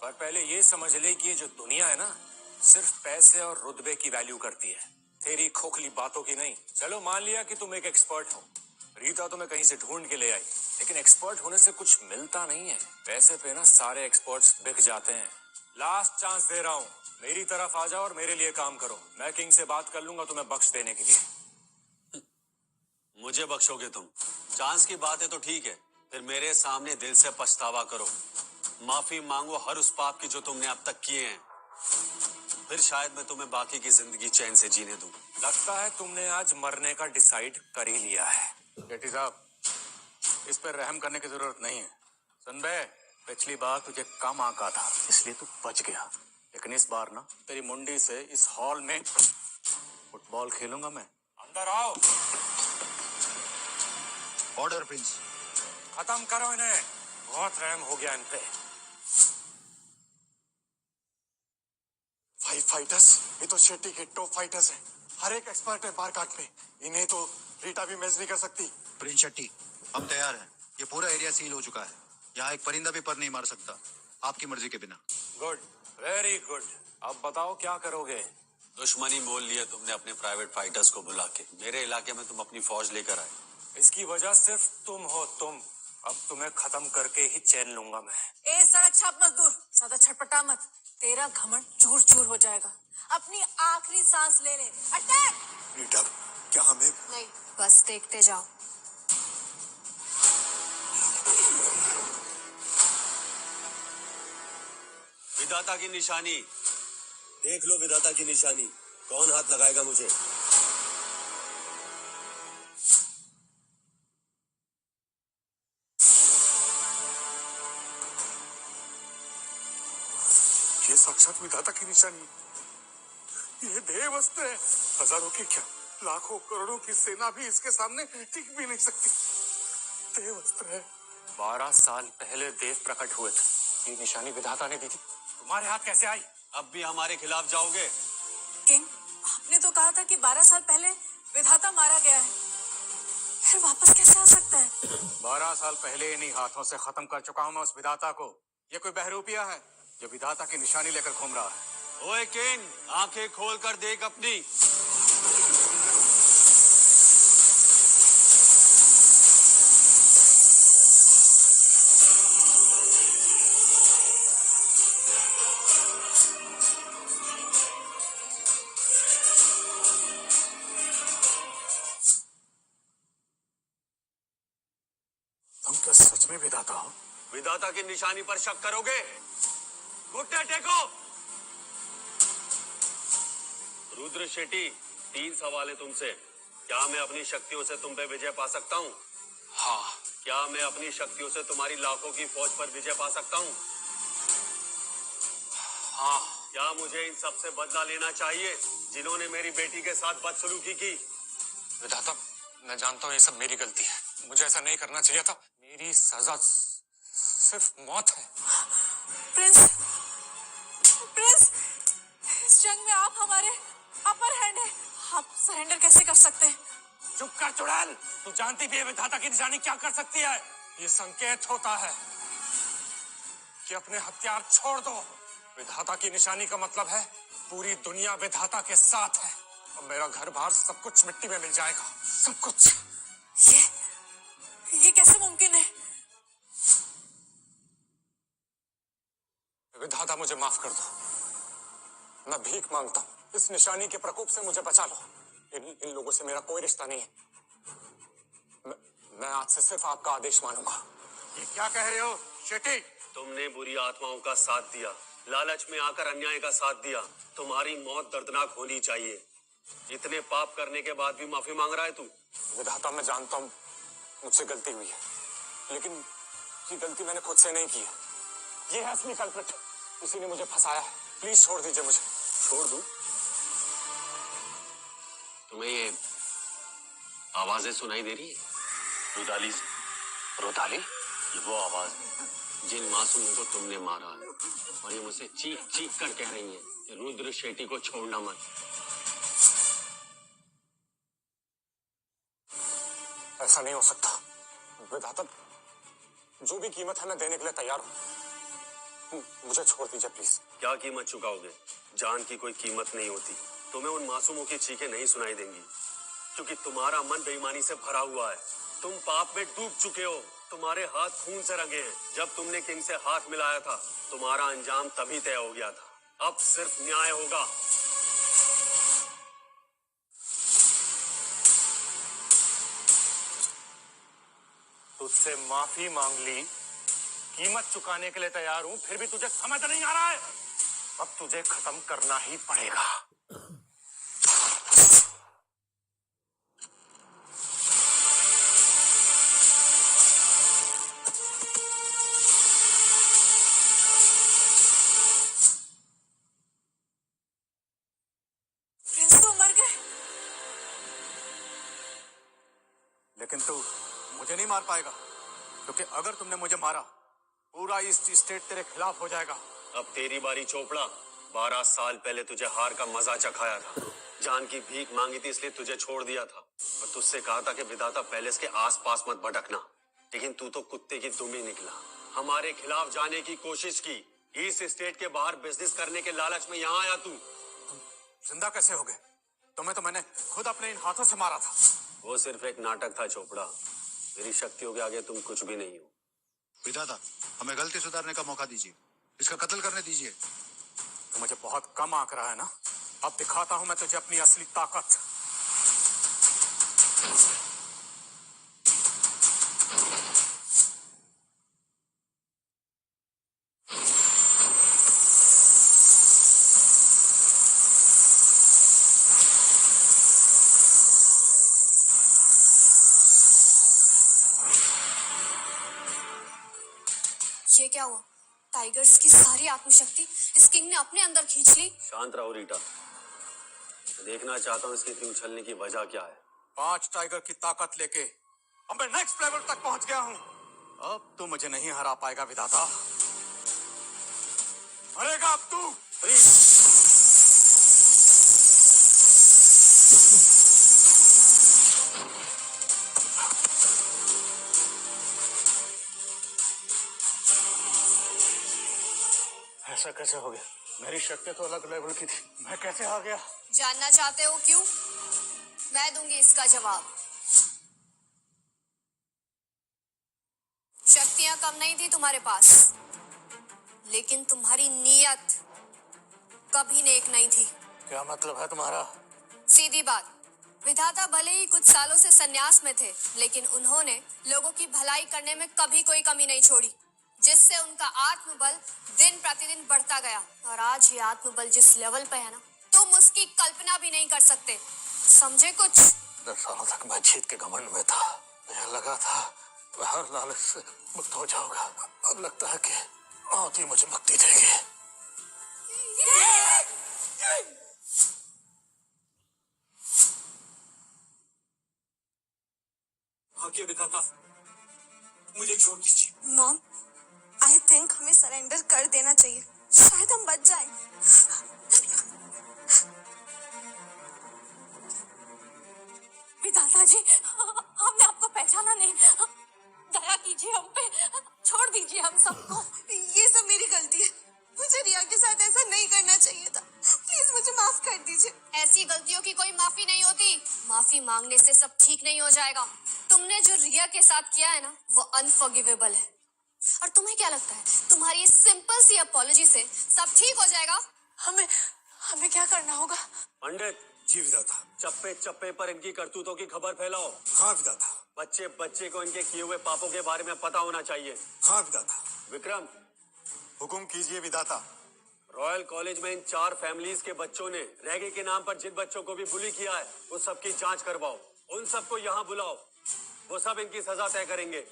पर पहले ये समझ ले कि ये जो दुनिया है ना, सिर्फ पैसे और रुतबे की वैल्यू करती है, तेरी खोखली बातों की नहीं। चलो मान लिया कि तुम एक एक्सपर्ट हो, रीता तुम्हें कहीं से ढूंढ के ले आई, लेकिन एक्सपर्ट होने से कुछ मिलता नहीं है। पैसे पे ना सारे एक्सपर्ट्स बिक जाते हैं। लास्ट चांस दे रहा हूँ, मेरी तरफ आ जाओ और मेरे लिए काम करो। मैं किंग से बात कर लूंगा तुम्हें बख्श देने के लिए। मुझे बख्शोगे तुम? चांस की बात है तो ठीक है, फिर मेरे सामने दिल से पछतावा करो, माफी मांगो हर उस पाप की जो तुमने अब तक किए हैं। फिर शायद मैं तुम्हें बाकी की जिंदगी चैन से जीने दूं। लगता है तुमने आज मरने का डिसाइड कर ही लिया है। जेठी साहब, इस पर रहम करने की जरूरत नहीं है। सुन बे, पिछली बार तुझे कम आंका था इसलिए तू बच गया, लेकिन इस बार ना तेरी मुंडी से इस हॉल में फुटबॉल खेलूंगा मैं। अंदर आओ। Order Prince. खत्म करो इन्हें, बहुत रहम हो गया इन पे। 5 फाइटर्स, ये तो शेट्टी के टॉप फाइटर्स हैं। हर एक एक्सपर्ट है मार काट में। इन्हें तो रीटा भी मैच नहीं कर सकती। प्रिंस शेट्टी, हम तैयार हैं। ये पूरा एरिया सील हो चुका है। यहाँ एक परिंदा भी पर नहीं मार सकता आपकी मर्जी के बिना। Good, very good. अब बताओ क्या करोगे? दुश्मनी मोल लिया तुमने अपने प्राइवेट फाइटर्स को बुला के। मेरे इलाके में तुम अपनी फौज लेकर आए। इसकी वजह सिर्फ तुम हो, तुम। अब तुम्हें खत्म करके ही चैन लूंगा मैं। ए सड़क छाप मजदूर, ज्यादा छटपटा मत, तेरा घमंड चूर चूर हो जाएगा। अपनी आखिरी सांस ले ले। अटैक! रीटा, क्या हमें? नहीं, बस देखते जाओ। विधाता की निशानी देख लो। विधाता की निशानी, कौन हाथ लगाएगा मुझे? ये साक्षात विधाता की निशानी। ये देवस्त्र है। हजारों की क्या, लाखों करोड़ों की सेना भी इसके सामने टिक भी नहीं सकती। देवस्त्र है। 12 साल पहले देव प्रकट हुए थे, ये निशानी विधाता ने दी थी। तुम्हारे हाथ कैसे आई? अब भी हमारे खिलाफ जाओगे? किंग, आपने तो कहा था कि 12 साल पहले विधाता मारा गया है, फिर वापस कैसे आ सकता है? 12 साल पहले इन्हीं हाथों से खत्म कर चुका हूं मैं उस विधाता को। ये कोई बहरूपिया है जो विधाता की निशानी लेकर घूम रहा है? ओए किंग, आंखें खोल कर देख अपनी। तुम क्या सच में विधाता हो? विधाता की निशानी पर शक करोगे? घुटने टेको। रुद्र शेट्टी, 3 सवाल है तुमसे। क्या मैं अपनी शक्तियों से तुम पे विजय पा सकता हूँ? हाँ। क्या मैं अपनी शक्तियों से तुम्हारी लाखों की फौज पर विजय पा सकता हूँ? हाँ। क्या मुझे इन सब से बदला लेना चाहिए जिन्होंने मेरी बेटी के साथ बदसलूकी की? विधाता, मैं जानता हूँ ये सब मेरी गलती है, मुझे ऐसा नहीं करना चाहिए था। मेरी सजा सिर्फ मौत है। प्रिंस, प्रिंस, इस जंग में आप हमारे अपर हैंड है, आप सरेंडर कैसे कर सकते हैं? चुप कर चुड़ैल, तू जानती भी है विधाता की निशानी क्या कर सकती है? ये संकेत होता है कि अपने हथियार छोड़ दो। विधाता की निशानी का मतलब है पूरी दुनिया विधाता के साथ है और मेरा घर बार सब कुछ मिट्टी में मिल जाएगा, सब कुछ। ये कैसे मुमकिन है? विधाता मुझे माफ कर दो, मैं भीख मांगता हूँ। इस निशानी के प्रकोप से मुझे बचा लो। इन लोगों से मेरा कोई रिश्ता नहीं है। मैं आज से सिर्फ आपका आदेश मानूंगा। ये क्या कह रहे हो शेट्टी? तुमने बुरी आत्माओं का साथ दिया, लालच में आकर अन्याय का साथ दिया। तुम्हारी मौत दर्दनाक होनी चाहिए। इतने पाप करने के बाद भी माफी मांग रहा है तू? विधाता, मैं जानता हूँ मुझसे गलती हुई है, लेकिन ये गलती मैंने खुद से नहीं की है। ये है असली कल्प्रिट, इसी ने मुझे फंसाया है। प्लीज छोड़ दीजिए मुझे। छोड़ दूं? तुम्हें ये आवाजें सुनाई दे रही है? रुदाली रुदाली, ये वो आवाज है जिन मासूमों को तुमने मारा है, और ये मुझसे चीख चीख कर कह रही है कि रुद्र शेट्टी को छोड़ना मत। ऐसा नहीं हो सकता विधाता, जो भी कीमत है मैं देने के लिए तैयार हूं। मुझे छोड़ दीजिए प्लीज। क्या कीमत चुकाओगे? जान की कोई कीमत नहीं होती। तुम्हें उन मासूमों की चीखें नहीं सुनाई देंगी, क्योंकि तुम्हारा मन बेईमानी से भरा हुआ है। तुम पाप में डूब चुके हो। तुम्हारे हाथ खून से रंगे हैं। जब तुमने किंग से हाथ मिलाया था, तुम्हारा अंजाम तभी तय हो गया था। अब सिर्फ न्याय होगा। तुझसे माफी मांग ली, कीमत चुकाने के लिए तैयार हूं, फिर भी तुझे समझ नहीं आ रहा है। अब तुझे खत्म करना ही पड़ेगा। प्रिंस तो मर गए। लेकिन तू मुझे नहीं मार पाएगा, क्योंकि अगर तुमने मुझे मारा, पूरा ईस्ट स्टेट तेरे खिलाफ हो जाएगा। अब तेरी बारी चोपड़ा। 12 साल पहले तुझे हार का मजा चखाया था। जान की भीख मांगी थी, इसलिए तुझे छोड़ दिया था, और तुझसे कहा था कि विधाता पैलेस के आसपास मत भटकना। लेकिन तू तो कुत्ते की दुम ही निकला। हमारे खिलाफ जाने की कोशिश की। ईस्ट स्टेट के बाहर बिजनेस करने के लालच में यहाँ आया तू। जिंदा कैसे हो गए? तुम्हें तो मैंने खुद अपने इन हाथों से मारा था। वो सिर्फ एक नाटक था चोपड़ा। मेरी शक्तियों के आगे तुम कुछ भी नहीं हो। विधाता, हमें गलती सुधारने का मौका दीजिए, इसका कत्ल करने दीजिए। तो मुझे बहुत कम आंक रहा है ना? अब दिखाता हूं मैं तुझे अपनी असली ताकत। ये क्या हुआ? टाइगर्स की सारी आत्मशक्ति इस किंग ने अपने अंदर खींच ली। शांत रहो रीटा। देखना चाहता हूँ इसकी इतनी उछलने की वजह क्या है। 5 टाइगर की ताकत लेके अब मैं नेक्स्ट लेवल तक पहुंच गया हूं। अब तू मुझे नहीं हरा पाएगा विधाता। मरेगा अब तू। ऐसा कैसे हो गया? मेरी शक्ति तो अलग लेवल की थी, मैं कैसे आ गया? जानना चाहते हो क्यों? मैं दूंगी इसका जवाब। शक्तियां कम नहीं थी तुम्हारे पास, लेकिन तुम्हारी नीयत कभी नेक नहीं थी। क्या मतलब है तुम्हारा? सीधी बात, विधाता भले ही कुछ सालों से संन्यास में थे, लेकिन उन्होंने लोगों की भलाई करने में कभी कोई कमी नहीं छोड़ी, जिससे उनका आत्मबल दिन प्रतिदिन बढ़ता गया। और आज ये आत्मबल जिस लेवल पे है ना, तुम उसकी कल्पना भी नहीं कर सकते। समझे कुछ? 10 सालों तक मैं जीत के घमंड में था। मुझे लगा था मैं हर लालच से मुक्त हो जाऊंगा। अब लगता है कि मौत ही मुझे मुक्ति देगी। भाग्य विधाता, मुझे छोड़ दीजिए। मॉम, आई थिंक हमें सरेंडर कर देना चाहिए, शायद हम बच जाएं। विधाता जी, हमने आपको पहचाना नहीं। दया कीजिए हम पे, छोड़ दीजिए हम सबको। ये सब मेरी गलती है, मुझे रिया के साथ ऐसा नहीं करना चाहिए था। प्लीज मुझे माफ कर दीजिए। ऐसी गलतियों की कोई माफी नहीं होती। माफी मांगने से सब ठीक नहीं हो जाएगा। तुमने जो रिया के साथ किया है ना, वो अनफॉरगिवेबल है। और तुम्हें क्या लगता है तुम्हारी इस सिंपल सी अपॉलजी से सब ठीक हो जाएगा? हमें क्या करना होगा? पंडित जी विधाता। चप्पे चप्पे पर इनकी करतूतों की खबर फैलाओ। हाँ विधाता। बच्चे बच्चे को इनके किए हुए पापों के बारे में पता होना चाहिए। हाँ विधाता। विक्रम, हुकुम कीजिए विधाता। रॉयल कॉलेज में इन 4 फैमिलीज के बच्चों ने रैगी के नाम पर जिन बच्चों को भी बुली किया है वो सबकी जांच करवाओ। उन सबको यहाँ बुलाओ, वो सब इनकी सजा तय करेंगे।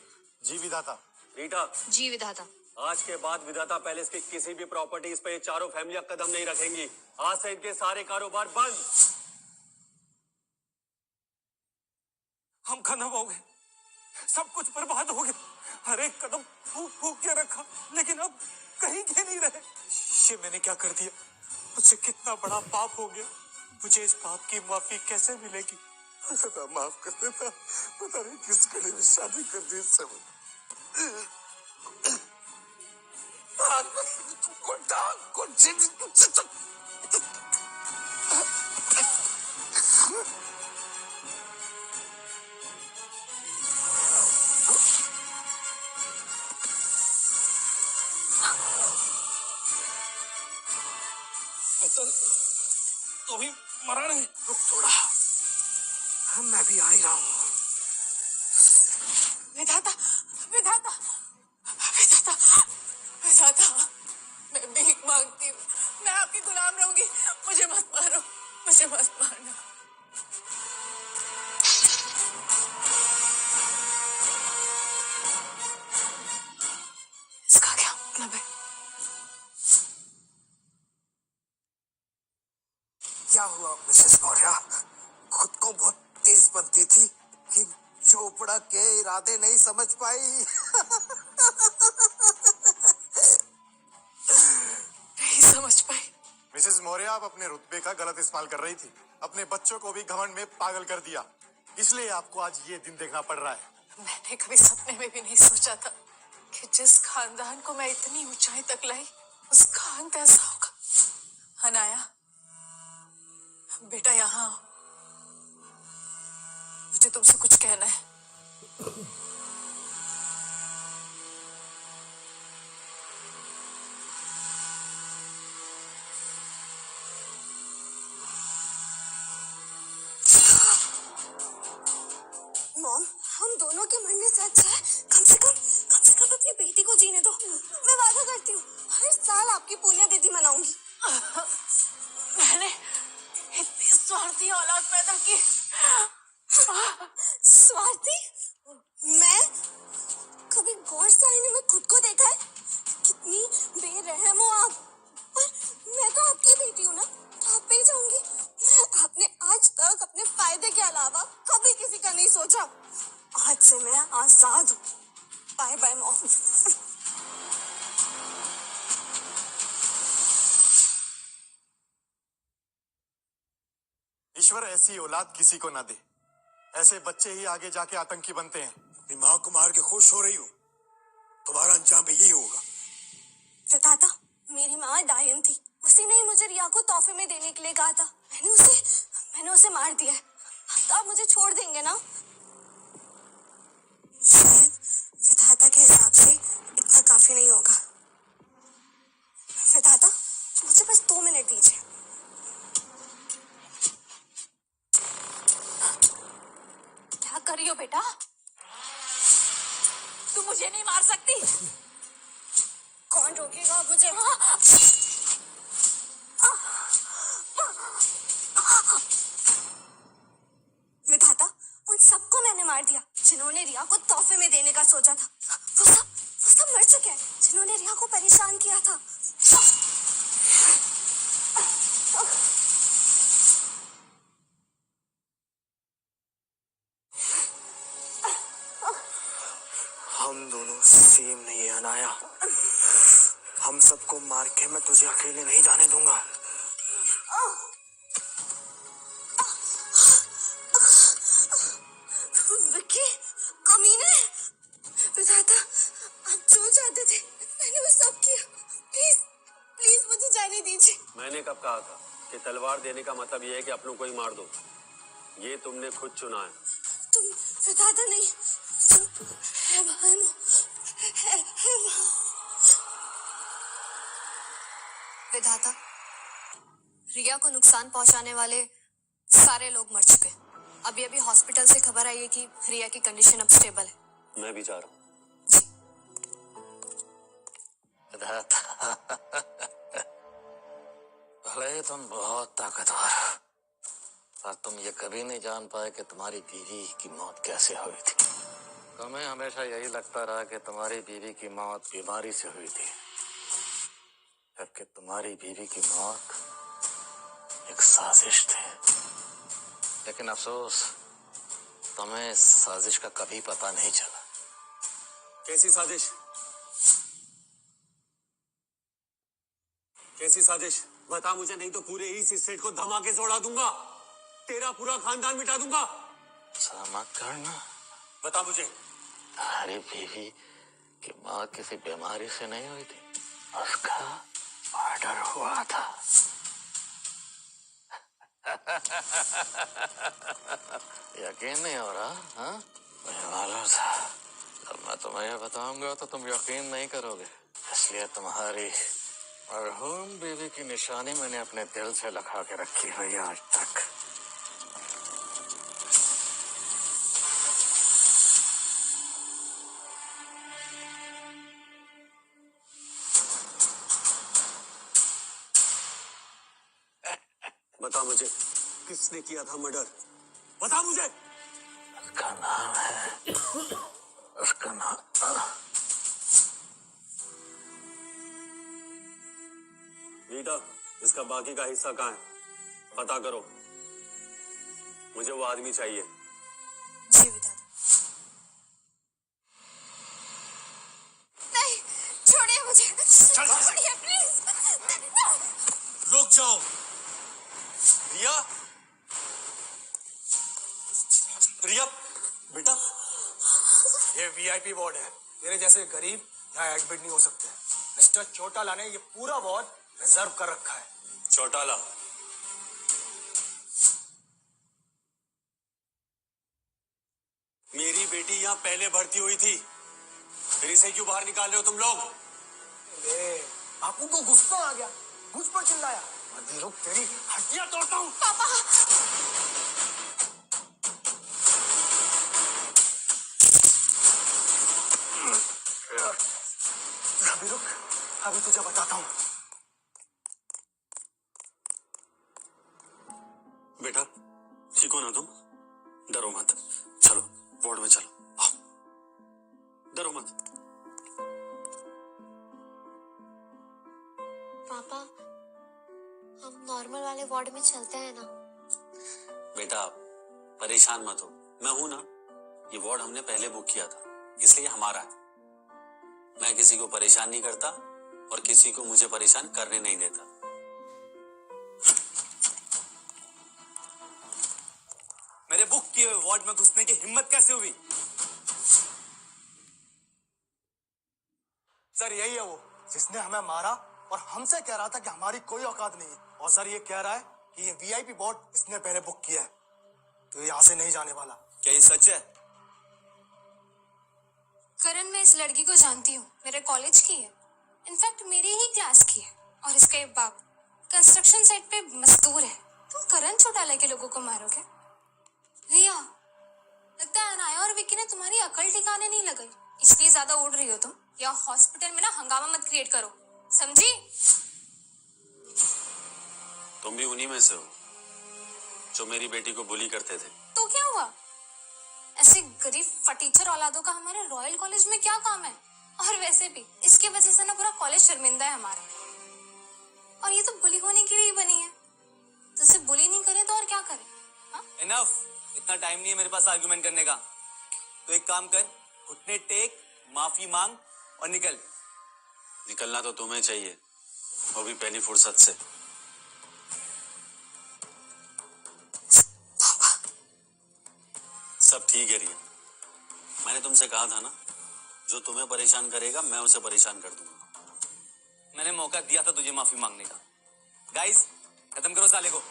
जी विधाता। रीटा, जी विधाता। आज के बाद विधाता पैलेस की किसी भी प्रॉपर्टीज पे ये चारों फैमिलियां कदम नहीं रखेंगी। आज से इनके सारे कारोबार बंद। हम खत्म हो गए, सब कुछ बर्बाद हो गया। हर एक कदम फूक फूक के रखा, लेकिन अब कहीं के नहीं रहे। ये मैंने क्या कर दिया? मुझसे कितना बड़ा पाप हो गया। मुझे इस पाप की माफी कैसे मिलेगी? माफ कर देना, पता नहीं किस घड़ी में शादी कर दी इससे। तो भी मरा नहीं। रुक थोड़ा, मैं भी आ ही रहा हूँ। विधाता, विधाता, विधाता, विधाता, मैं भीख मांगती हूँ। मैं आपकी गुलाम रहूंगी। मुझे मत मारो, मुझे मत मारना। इसका क्या मतलब है? क्या हुआ मिसेस मौर्य? खुद को बहुत तेज बनती थी कि चोपड़ा के इरादे नहीं समझ पाई। नहीं समझ पाई। मिसेस मौर्य, आप अपने रुतबे का गलत इस्तेमाल कर रही थी। अपने बच्चों को भी घमंड में पागल कर दिया, इसलिए आपको आज ये दिन देखना पड़ रहा है। मैंने कभी सपने में भी नहीं सोचा था कि जिस खानदान को मैं इतनी ऊंचाई तक लाई उसका अंत ऐसा होगा। अनाया, बेटा यहाँ आओ, मुझे तुमसे कुछ कहना है। मॉम, हम दोनों के मरने से अच्छा है कम से कम अपनी बेटी को जीने दो। मैं वादा करती हूँ हर साल आपकी पुण्य तिथि मनाऊंगी। मैंने इतनी स्वार्थी औलाद पैदा की। स्वार्थी? मैं कभी गौर से आईने में खुद को देखा है? कितनी बेरहम हो आप। पर मैं तो आपकी बेटी हूँ ना, तो आप पे ही जाऊंगी। आपने आज तक अपने फायदे के अलावा कभी किसी का नहीं सोचा। आज से मैं आजाद हूँ। Bye bye mom. ईश्वर ऐसी औलाद किसी को ना दे। ऐसे बच्चे ही आगे जाके आतंकी बनते हैं। अपनी माँ को मार के खुश हो रही हो, तुम्हारा अंजाम भी यही होगा। विधाता, मेरी माँ डायन थी। उसी ने ही मुझे रिया को तोहफे में देने के लिए कहा था। मैंने उसे मार दिया है। तो आप मुझे छोड़ देंगे ना? शायद विधाता के हिसाब से इतना काफी नहीं होगा। विधाता, मुझे बस 2 मिनट दीजिए। क्या कर रही हो बेटा? तुम मुझे नहीं मार सकती। कौन रोकेगा आप मुझे? विधाता, उन सबको मैंने मार दिया जिन्होंने रिया को तोहफे में देने का सोचा था। वो सब मर चुके हैं जिन्होंने रिया को परेशान किया था। हम दोनों सेम नहीं है अनाया। हम सबको मार के मैं तुझे अकेले नहीं जाने दूंगा। विक्की, कमीने। विधाता, आप जो चाहते थे मैंने वो सब किया। प्लीज प्लीज मुझे जाने दीजिए। मैंने कब कहा था कि तलवार देने का मतलब यह है कि अपनों को ही मार दो? ये तुमने खुद चुना है। तुम विधाता नहीं, तुम विधाता, रिया को नुकसान पहुंचाने वाले सारे लोग मर चुके। अभी अभी हॉस्पिटल से खबर आई है कि रिया की कंडीशन अब स्टेबल है। मैं भी जा रहा हूँ। भले तुम बहुत ताकतवर हो, पर तुम ये कभी नहीं जान पाए कि तुम्हारी बीवी की मौत कैसे हुई थी। तुम्हें हमेशा यही लगता रहा कि तुम्हारी बीवी की मौत बीमारी से हुई थी, जबकि तुम्हारी बीवी की मौत एक साजिश थी। लेकिन अफसोस, तुम्हें इस साजिश का कभी पता नहीं चला। कैसी साजिश? कैसी साजिश? बता मुझे, नहीं तो पूरे ईस्ट स्टेट को धमाके से उड़ा दूंगा, तेरा पूरा खानदान मिटा दूंगा। मत करना। बता मुझे। तुम्हारी बीवी की मौत किसी बीमारी से नहीं हुई थी, उसका मर्डर हुआ था। यकीन नहीं हो रहा? हाँ, मुझे मालूम था। जब मैं तुम्हें यह बताऊंगा तो तुम यकीन नहीं करोगे, इसलिए तुम्हारी मरहूम बीवी की निशानी मैंने अपने दिल से लगा के रखी हुई आज तक। बता मुझे, किसने किया था मर्डर? बता मुझे। उसका नाम है, उसका नाम रीटा, इसका बाकी का हिस्सा कहाँ है? पता करो, मुझे वो आदमी चाहिए। जी विधाता। नहीं, छोड़िए मुझे, छोड़िए प्लीज। रुक जाओ। रिया, रिया बेटा, ये वीआईपी वार्ड है। तेरे जैसे गरीब यहाँ एडमिट नहीं हो सकते। मिस्टर चौटाला ने ये पूरा वार्ड रिजर्व कर रखा है। चौटाला, मेरी बेटी यहाँ पहले भर्ती हुई थी, फिर इसे क्यों बाहर निकाल रहे हो तुम लोग? बापू को गुस्सा आ गया, मुझ पर चिल्लाया। मैं रुक, तेरी हड्डियां तोड़ता हूँ। पापा, अभी रुक, अभी तुझे बताता हूँ। बेटा, ठीक हो ना तुम? डरो मत, चलो वार्ड में चलो। आओ, डरो मत। पापा, हम नॉर्मल वाले वार्ड में चलते हैं ना? बेटा, परेशान मत हो, मैं हूं ना। ये वार्ड हमने पहले बुक किया था, इसलिए हमारा है। मैं किसी को परेशान नहीं करता और किसी को मुझे परेशान करने नहीं देता। मेरे बुक किए हुए वार्ड में घुसने की हिम्मत कैसे हुई? सर, यही है वो जिसने हमें मारा और हमसे कह रहा था कि हमारी कोई औकात नहीं है। और सर ये कह रहा है कि ये वीआईपी वार्ड इसने पहले बुक किया है, तो यहाँ से नहीं जाने वाला। क्या ये सच है? करण, मैं इस लड़की को जानती हूँ, मेरे कॉलेज की है, इनफैक्ट मेरी ही क्लास की है। और इसका एक बाप कंस्ट्रक्शन साइट पे मजदूर है। तुम करण चौटाला के लोगों को मारोगे? रिया, लगता है अनाया और विक्की ने तुम्हारी अकल ठिकाने नहीं लगाई, इसलिए ज्यादा उड़ रही हो तुम। या हॉस्पिटल में ना हंगामा मत क्रिएट करो, समझी? तुम भी उन्हीं में से हो जो मेरी बेटी को बुली करते थे। तो क्या हुआ? ऐसे गरीब फटीचर औलादों का हमारे रॉयल कॉलेज में क्या काम है? और वैसे भी इसके वजह से ना पूरा कॉलेज शर्मिंदा है हमारा। और ये तो बुली होने के लिए ही बनी है, तो इसे बुली नहीं करे तो और क्या करे? इनफ, इतना टाइम नहीं है मेरे पास आर्गुमेंट करने का। तो एक काम कर, घुटने टेक, माफी मांग और निकल। निकलना तो तुम्हें चाहिए, वो भी पहली फुर्सत से। सब ठीक है रिया, मैंने तुमसे कहा था ना, जो तुम्हें परेशान करेगा मैं उसे परेशान कर दूंगा। मैंने मौका दिया था तुझे माफी मांगने का। गाइस, खत्म करो साले को।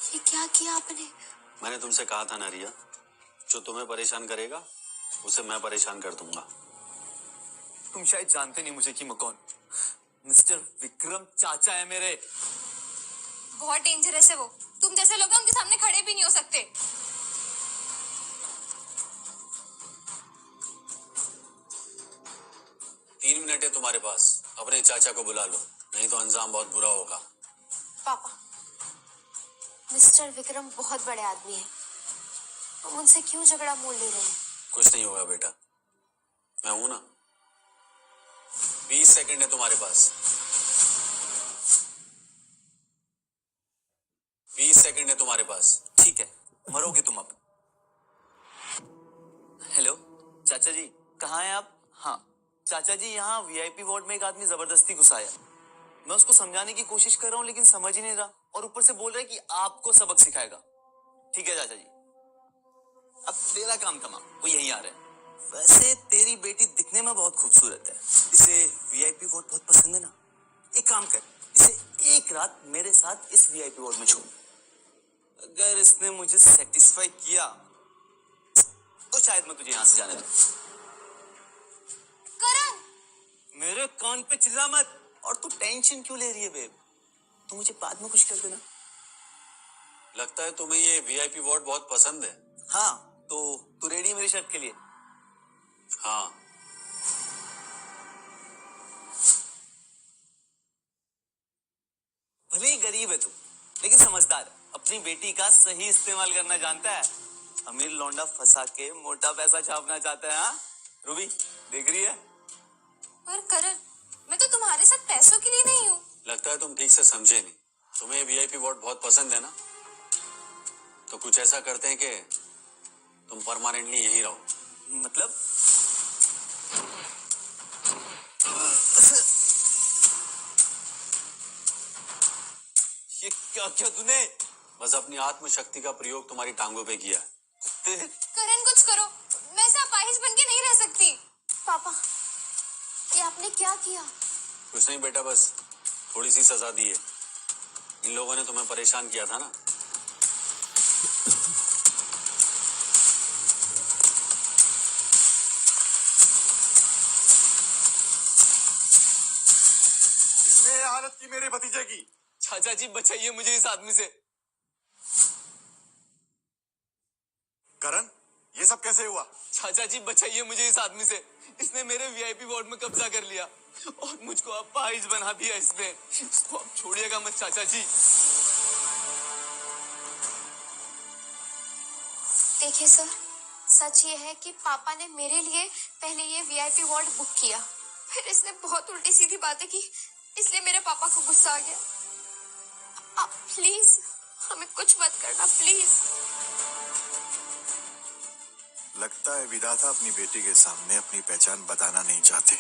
ये क्या किया आपने? मैंने तुमसे कहा था ना रिया, जो तुम्हें परेशान करेगा उसे मैं परेशान कर दूंगा। तुम शायद जानते नहीं मुझे कि मैं कौन। मिस्टर विक्रम चाचा है मेरे। बहुत डेंजरस है वो। तुम जैसे लोग उनके सामने खड़े भी नहीं हो सकते। तीन मिनट है तुम्हारे पास, अपने चाचा को बुला लो, नहीं तो अंजाम बहुत बुरा होगा। पापा, मिस्टर विक्रम बहुत बड़े आदमी हैं। हम उनसे क्यों झगड़ा मोल ले रहे हैं? कुछ नहीं होगा बेटा, मैं हूं ना। 20 सेकंड है तुम्हारे पास। 20 सेकंड है तुम्हारे पास। ठीक है, मरोगे तुम अब। हेलो चाचा जी, कहाँ हैं आप? हाँ चाचा जी, यहाँ वीआईपी वार्ड में एक आदमी जबरदस्ती घुसाया। मैं उसको समझाने की कोशिश कर रहा हूँ लेकिन समझ ही नहीं रहा, और ऊपर से बोल रहा है कि आपको सबक सिखाएगा। ठीक है चाचा जी, अब तेरा काम तमाम, वो यहीं आ रहे हैं। वैसे तेरी बेटी दिखने में बहुत खूबसूरत है, इसे वीआईपी वार्ड बहुत पसंद है ना। एक काम कर, इसे एक रात मेरे साथ इस वीआईपी वार्ड में छोड़। अगर इसने मुझे सेटिस्फाई किया तो शायद मैं तुझे यहां से जाने दूं। करण! मेरे कान पे चिल्ला मत। और तू टेंशन क्यों ले रही है बेब? तू मुझे बाद में कुछ कर देना। लगता है तुम्हें ये वीआईपी वार्ड बहुत पसंद है। हाँ, तो तू रेडी है मेरी शर्त के लिए? हाँ। भले ही गरीब है तू, लेकिन समझदार है, अपनी बेटी का सही इस्तेमाल करना जानता है। अमीर लौंडा फंसा के मोटा पैसा छापना चाहता है। हाँ रूबी, देख रही है? पर करण, मैं तो तुम्हारे साथ पैसों के लिए नहीं हूँ। लगता है तुम ठीक से समझे नहीं। तुम्हें वीआईपी वार्ड बहुत पसंद है ना, तो कुछ ऐसा करते हैं कि तुम परमानेंटली यहीं रहो। मतलब? ये क्या किया तूने? बस अपनी आत्मशक्ति का प्रयोग तुम्हारी टांगों पे किया। करण कुछ करो, मैं ऐसे अपाहिज बन के नहीं रह सकती। पापा, ये आपने क्या किया? कुछ नहीं बेटा, बस थोड़ी सी सजा दी है। इन लोगों ने तुम्हें परेशान किया था ना। इसने ये हालत की मेरे भतीजे की। चाचा जी बचाइए मुझे इस आदमी से। करण, ये सब कैसे हुआ? चाचा जी बचाइए मुझे इस आदमी से। इसने मेरे वीआईपी वार्ड में कब्जा कर लिया और मुझको अपाहिज बना दिया इसने। इसको अब छोड़िएगा मत चाचा जी। देखिए सर, सच ये है कि पापा ने मेरे लिए पहले ये वीआईपी वार्ड बुक किया, फिर इसने बहुत उल्टी सीधी बातें की, इसलिए मेरे पापा को गुस्सा आ गया। आप प्लीज हमें कुछ मत करना, प्लीज। लगता है विधाता अपनी बेटी के सामने अपनी पहचान बताना नहीं चाहते।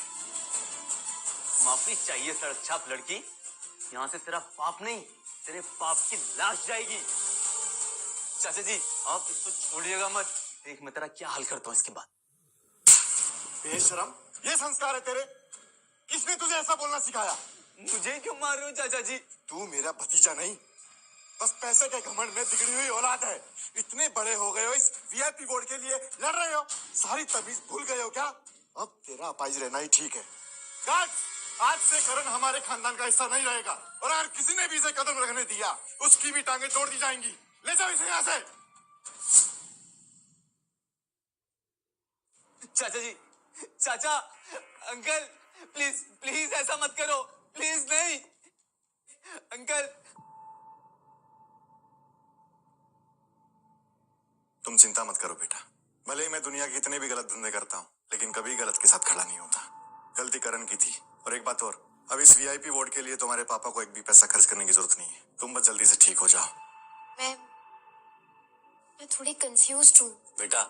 माफी चाहिए सड़क छाप लड़की, यहाँ से तेरा पाप नहीं, तेरे पाप की लाश जाएगी। चाचा जी आप इसको छोड़िएगा मत, देख मैं तेरा क्या हाल करता हूँ इसके बाद। बेशरम, ये संस्कार है तेरे? किसने तुझे ऐसा बोलना सिखाया? मुझे क्यों मार रहे हो चाचा जी? तू मेरा भतीजा नहीं, बस पैसे के घमंड में बिगड़ी हुई औलाद है। इतने बड़े हो गए हो, इस वीआईपी बोर्ड के लिए लड़ रहे हो, सारी तमीज भूल गए हो क्या? अब तेरा अपाहिज रहना ही ठीक है। गार्ड, आज से करण हमारे खानदान का हिस्सा नहीं रहेगा, और अगर किसी ने भी इसे कदम रखने दिया उसकी भी टांगे तोड़ दी जाएंगी। ले जाओ इसे यहाँ से। चाचा जी, चाचा, अंकल, प्लीज प्लीज ऐसा मत करो, प्लीज नहीं। अंकल, तुम चिंता मत करो बेटा, भले ही मैं दुनिया के इतने भी गलत धंधे करता हूँ, लेकिन कभी गलत के साथ खड़ा नहीं होता। गलती करण की थी। और एक बात और, अब इस वीआईपी वार्ड के लिए तुम्हारे पापा को एक भी पैसा खर्च करने की जरूरत नहीं है। तुम बस जल्दी से ठीक हो जाओ। मैं थोड़ी कंफ्यूज्ड हूँ। बेटा,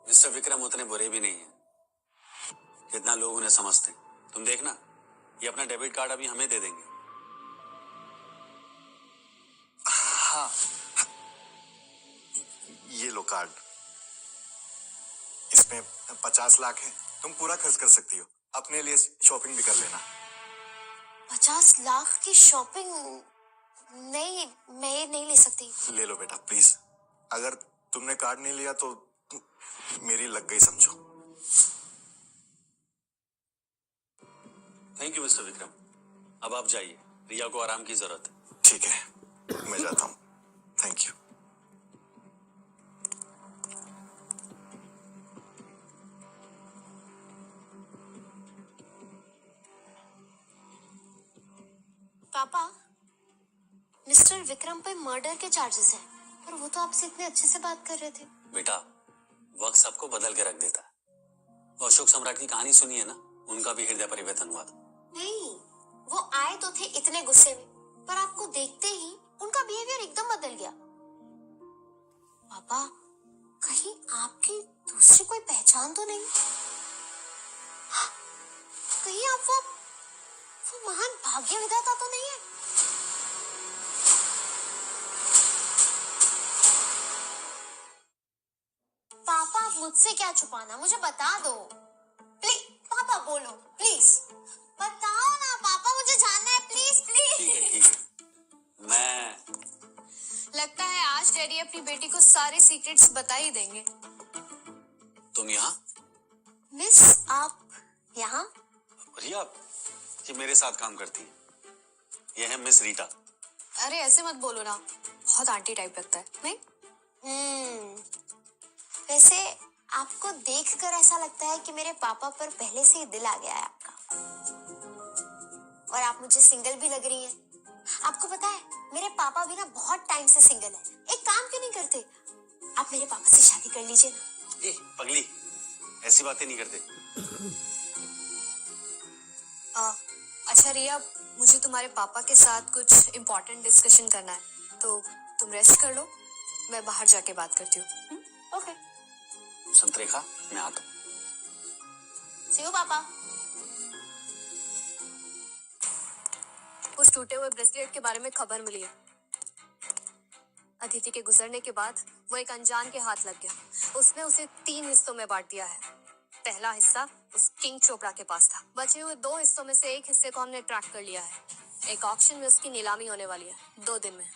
मिस्टर विक्रम उतने बुरे भी नहीं है जितना लोग उन्हें समझते। तुम देखना, ये अपना डेबिट कार्ड अभी हमें दे देंगे। हाँ, ये लो कार्ड, इसमें 50 लाख है, तुम पूरा खर्च कर सकती हो। अपने लिए शॉपिंग भी कर लेना। 50 लाख की शॉपिंग? नहीं, मैं ये नहीं ले सकती। ले लो बेटा प्लीज। अगर तुमने कार्ड नहीं लिया तो मेरी लग गई समझो। Thank you mister Vikram. अब आप जाइए, रिया को आराम की जरूरत है। ठीक है, मैं जाता हूँ। Thank you. पापा, मिस्टर विक्रम पे मर्डर के चार्जेस हैं, पर वो तो आपसे इतने अच्छे से बात कर रहे थे। बेटा, वक्त सबको बदल के रख देता है। वो अशोक सम्राट की कहानी सुनी है ना, उनका भी हृदय परिवर्तन हुआ था। नहीं, वो आए तो थे इतने गुस्से में, पर आपको देखते ही उनका बिहेवियर एकदम बदल गया। पापा, कहीं आपकी दूसरी कोई पहचान तो नहीं? कहीं आप वो महान भाग्य विधाता तो नहीं है? पापा, आप मुझसे क्या छुपाना, मुझे बता दो प्लीज। पापा बोलो प्लीज, बताओ ना पापा, मुझे जानना है प्लीज प्लीज। ठीक है ठीक है, मैं लगता है आज डैडी अपनी बेटी को सारे सीक्रेट्स बता ही देंगे। तुम यहाँ? मिस, आप यहाँ? रिया, ये मेरे साथ काम करती है। ये है मिस रीटा। अरे ऐसे मत बोलो ना, बहुत आंटी टाइप लगता है। नहीं? वैसे आपको देखकर ऐसा लगता है कि मेरे पापा पर पहले से ही दिल आ गया है आपका, और आप मुझे सिंगल भी लग रही हैं। आपको पता है, मेरे पापा भी ना बहुत टाइम से सिंगल है। एक काम क्यों नहीं करते, आप मेरे पापा से शादी कर लीजिए ना। ए पगली, ऐसी बातें नहीं करते। अच्छा रिया, मुझे तुम्हारे पापा के साथ कुछ इम्पोर्टेंट डिस्कशन करना है, तो तुम रेस्ट कर लो, मैं बाहर जाके बात करती हूँ। ओके। संतरेखा, मैं आता हूँ। सी यू पापा। उस टूटे हुए ब्रेसलेट के बारे में खबर मिली है। अदिति के गुजरने के बाद वो एक अनजान के हाथ लग गया। उसने उसे 3 हिस्सों में बांट दिया है। पहला हिस्सा उस किंग चोपड़ा के पास था। बचे हुए 2 हिस्सों में से एक हिस्से को हमने ट्रैक कर लिया है। एक ऑक्शन में उसकी नीलामी होने वाली है 2 दिन में।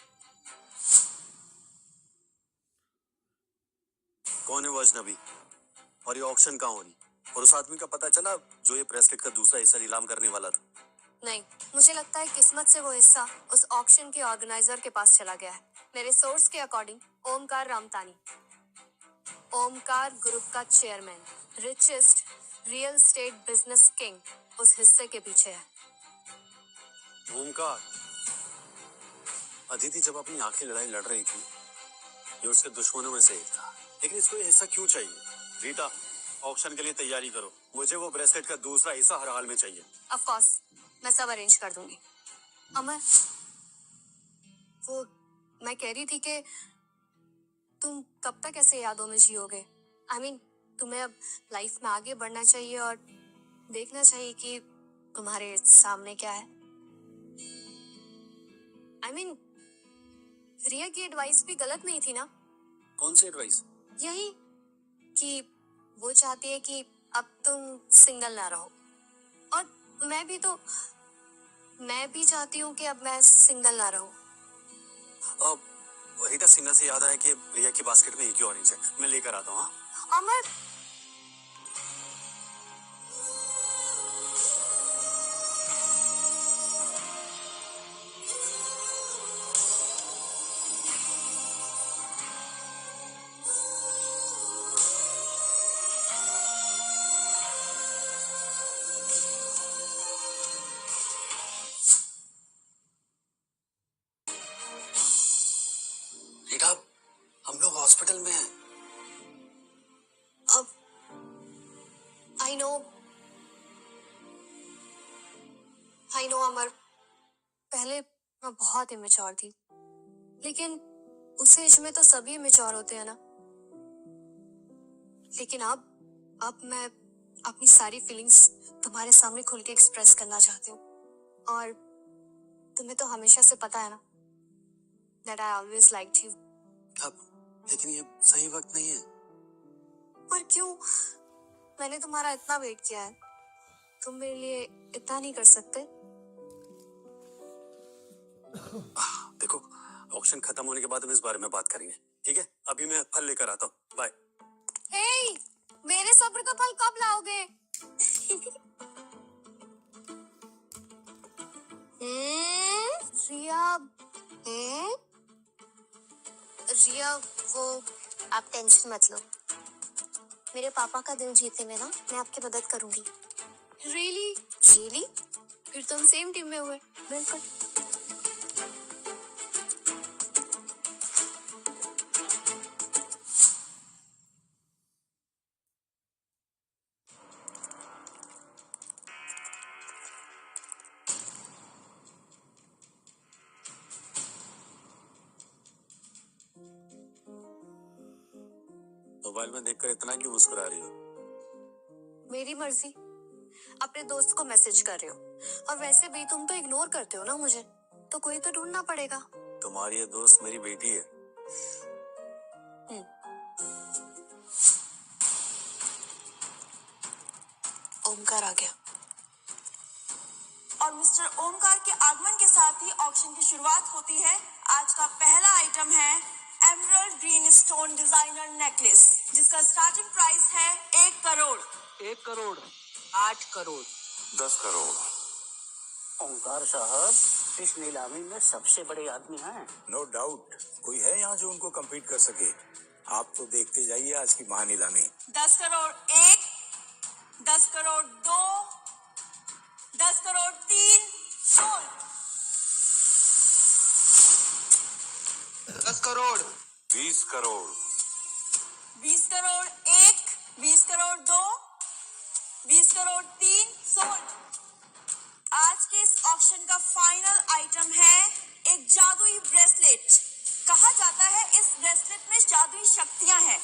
कौन है वो अजनबी, और ये ऑक्शन कहाँ हो रही, और उस आदमी का पता चला जो ये ब्रेसलेट का दूसरा हिस्सा नीलाम करने वाला था? नहीं, मुझे लगता है किस्मत से वो हिस्सा उस ऑक्शन के ऑर्गेनाइजर के पास चला गया है। मेरे सोर्स के अकॉर्डिंग ओमकार रामतानी, ओमकार ग्रुप का chairman, richest real estate business king, उस हिस्से के पीछे है। ओमकार, अदिति जब अपनी आखिरी लड़ाई लड़ रही थी, ये उसके दुश्मनों में से एक था। लेकिन इसको ये हिस्सा क्यों चाहिए? रीटा, ऑक्शन के लिए तैयारी करो, मुझे वो ब्रेसलेट का दूसरा हिस्सा हर हाल में चाहिए। ऑफ कोर्स, मैं सब अरेंज कर दूंगी। अमर, वो मैं कह रही थी कि तुम कब तक ऐसे यादों में जियोगे? I mean, तुम्हें अब लाइफ में आगे बढ़ना चाहिए और देखना चाहिए कि तुम्हारे सामने क्या है। I mean, रिया की एडवाइस भी गलत नहीं थी ना? कौन सी एडवाइस? यही कि वो चाहती है कि अब तुम सिंगल ना रहो, और मैं भी चाहती हूँ कि अब मैं सिंगल ना रहूं। रीटा, सिन्हा से याद आया कि रिया की बास्केट में एक ही ऑरेंज है, मैं लेकर आता हूँ। हाँ? अमर, रीटा, हम लोग हॉस्पिटल में हैं। अब आई नो अमर, पहले मैं बहुत इमेच्योर थी, लेकिन उस एज में तो सभी इमेच्योर होते हैं ना। लेकिन अब मैं अपनी सारी फीलिंग्स तुम्हारे सामने खुल के एक्सप्रेस करना चाहती हूँ, और तुम्हें तो हमेशा से पता है ना that I always liked you। अब लेकिन ये सही वक्त नहीं है। पर क्यों? मैंने तुम्हारा इतना वेट किया है, तुम मेरे लिए इतना नहीं कर सकते? ऑक्शन खत्म होने के बाद हम इस बारे में बात करेंगे, ठीक है? अभी मैं फल लेकर आता हूँ, बाय। हे, मेरे सब्र का फल कब लाओगे? रिया, रिया, वो आप टेंशन मत लो। मेरे पापा का दिल जीतने में ना मैं आपकी मदद करूंगी। रियली? रियली? फिर तो हम सेम टीम में हुए। बिल्कुल। मोबाइल में देखकर इतना क्यों मुस्कुरा रही हो? मेरी मर्जी। अपने दोस्त को मैसेज कर रहे हो और वैसे भी तुम तो इग्नोर करते हो ना मुझे, तो कोई तो ढूंढना पड़ेगा। तुम्हारी ये दोस्त मेरी बेटी है। ओमकार आ गया। और मिस्टर ओमकार के आगमन के साथ ही ऑक्शन की शुरुआत होती है। आज का पहला आइटम है emerald green stone designer necklace, जिसका स्टार्टिंग प्राइस है 1 करोड़। 1 करोड़, 8 करोड़, 10 करोड़। ओंकार साहब इस नीलामी में सबसे बड़े आदमी हैं। नो डाउट, कोई है यहाँ जो उनको compete कर सके। आप तो देखते जाइए आज की महानीलामी। 10 करोड़ 1, 10 करोड़ 2, 10 करोड़ 3, सोल्ड। 10 करोड़, 20 करोड़। 20 करोड़ 1, 20 करोड़ 2, 20 करोड़ 3, सोल्ड। आज के इस ऑक्शन का फाइनल आइटम है एक जादुई ब्रेसलेट। कहा जाता है इस ब्रेसलेट में जादुई शक्तियां हैं।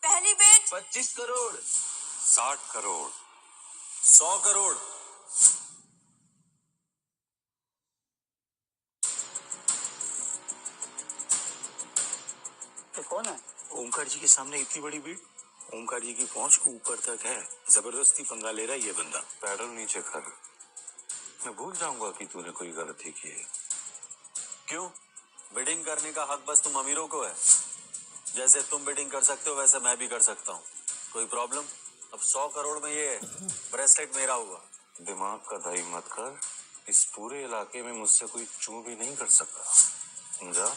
पहली बेट 25 करोड़, 60 करोड़। 100 करोड़। ये कौन है? ओमकार जी के सामने इतनी बड़ी भीड़, ओमकार जी की पहुंच को ऊपर तक है। जबरदस्ती पंगा ले रहा है ये बंदा। पैडल नीचे कर। मैं भूल जाऊंगा कि तूने कोई गलती की है। क्यों? बिडिंग करने का हक बस तुम अमीरों को है। जैसे तुम बिडिंग कर सकते हो वैसे मैं भी कर सकता हूँ। कोई प्रॉब्लम? अब 100 करोड़ में ये ब्रेसलेट मेरा हुआ। दिमाग का दही मत कर। इस पूरे इलाके में मुझसे कोई चू भी नहीं कर सकता, समझा?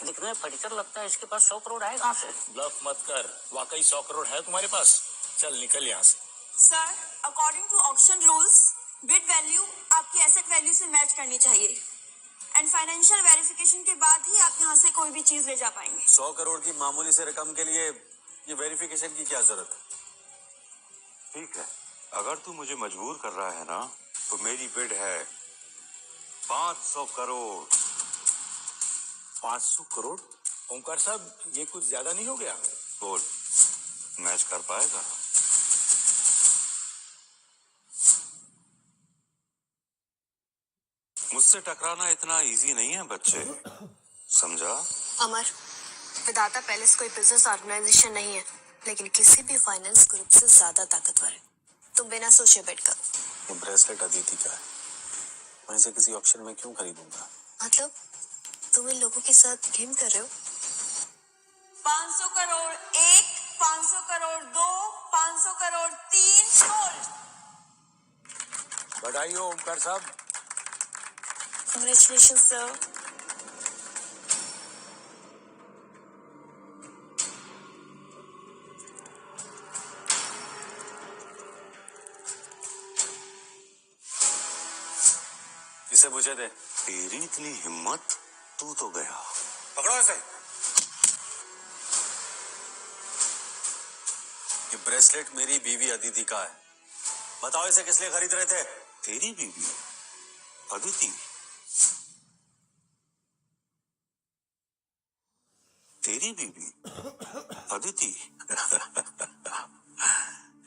दिखने में फटीचर लगता है, इसके पास 100 करोड़ है कहाँ से? ब्लफ मत कर, वाकई 100 करोड़ है तुम्हारे पास। चल निकल यहाँ से। Sir, according to auction rules, bid value आपकी एसेट वैल्यू से मैच करनी चाहिए एंड फाइनेंशियल वेरिफिकेशन के बाद ही आप यहाँ से कोई भी चीज ले जा पाएंगे। 100 करोड़ की मामूली से रकम के लिए ये वेरिफिकेशन की क्या जरूरत है? ठीक है, अगर तू मुझे मजबूर कर रहा है ना, तो मेरी बिड है 500 करोड़। 500 करोड़? ओमकार साहब, ये कुछ ज्यादा नहीं हो गया? बोल, मैच कर पाएगा? मुझसे टकराना इतना इजी नहीं है बच्चे, समझा? अमर, विधाता पैलेस कोई बिजनेस ऑर्गेनाइजेशन नहीं है, लेकिन किसी भी फाइनेंस ग्रुप से ज्यादा ताकतवर है। तुम बिना सोचे बेट करो। ये ब्रेसलेट अदिति का है, मैं इसे किसी ऑक्शन में क्यों खरीदूंगा? मतलब तुम इन लोगों के साथ गेम कर रहे हो? 500 करोड़ 1, 500 करोड़ 2, 500 करोड़ 3, सोल्ड। बधाई हो ओमकार साहब। Congratulations, sir. इसे मुझे दे। तेरी इतनी हिम्मत, तू तो गया। पकड़ो इसे। ये ब्रेसलेट मेरी बीवी अदिति का है। बताओ इसे किस लिए खरीद रहे थे? तेरी बीवी अदिति? तेरी बीवी अदिति?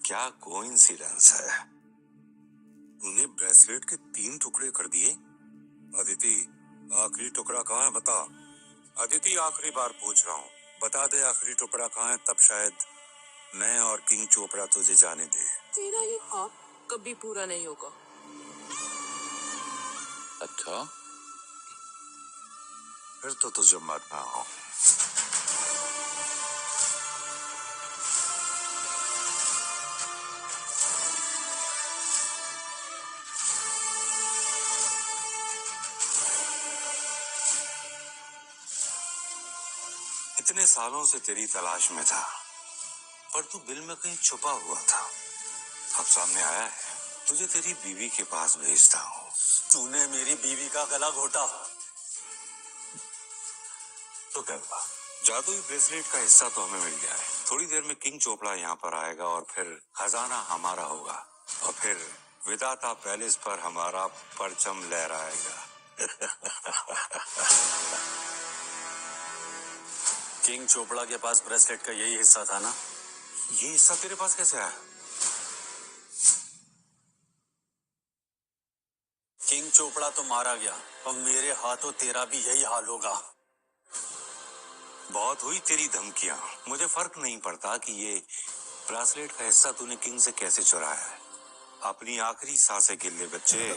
क्या कोइंसिडेंस है। तूने ब्रेसलेट के 3 टुकड़े कर दिए। अदिति, आखिरी टुकड़ा कहाँ है बता। अदिति, आखिरी बार पूछ रहा हूँ, बता दे आखिरी टुकड़ा कहाँ है, तब शायद मैं और किंग चोपड़ा तुझे जाने दे। तेरा ये ख्वाब कभी पूरा नहीं होगा। अच्छा, फिर तो तुझे मरना हो। इतने सालों से तेरी तलाश में था, पर तू दिल में कहीं छुपा हुआ था। अब सामने आया है, तुझे तेरी बीवी के पास भेजता हूँ। तूने मेरी बीवी का गला घोटा तो क्या हुआ? जादुई ब्रेसलेट का हिस्सा तो हमें मिल गया है। थोड़ी देर में किंग चोपड़ा यहाँ पर आएगा और फिर खजाना हमारा होगा और फिर विधाता पैलेस पर हमारा परचम लहराएगा। किंग चोपड़ा के पास ब्रेसलेट का यही हिस्सा था ना? ये हिस्सा तेरे पास कैसे आया? किंग चोपड़ा तो मारा गया और मेरे हाथों तेरा भी यही हाल होगा। बहुत हुई तेरी धमकियां। मुझे फर्क नहीं पड़ता कि ये ब्रेसलेट का हिस्सा तूने किंग से कैसे चुराया है। अपनी आखिरी सांसें के लिए बच्चे।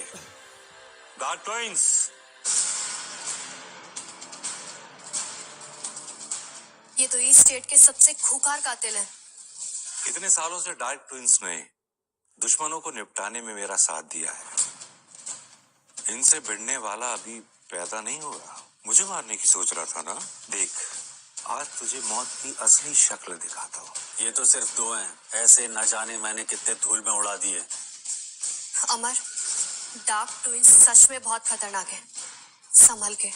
डार्क ट्विंस, ये तो ईस्ट स्टेट के सबसे खूंखार कातिल है। इतने सालों से डार्क ट्विंस ने दुश्मनों को निपटाने में मेरा साथ दिया है। इनसे भिड़ने वाला अभी पैदा नहीं हुआ। मुझे मारने की सोच रहा था ना? देख, आज तुझे मौत की असली शक्ल दिखाता हूँ। ये तो सिर्फ दो हैं, ऐसे न जाने मैंने कितने धूल में उड़ा दिए। अमर, डार्क ट्विंस सच में बहुत खतरनाक है, संभल के।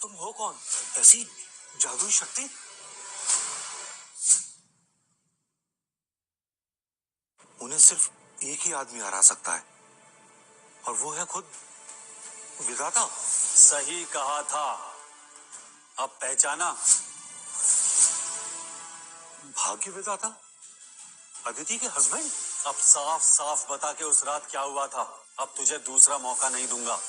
तुम हो कौन? ऐसी जादुई शक्ति? उन्हें सिर्फ एक ही आदमी हरा सकता है और वो है खुद विधाता। सही कहा था। अब पहचाना? भाग्य विधाता, अदिति के हस्बैंड। अब साफ साफ बता के उस रात क्या हुआ था। अब तुझे दूसरा मौका नहीं दूंगा।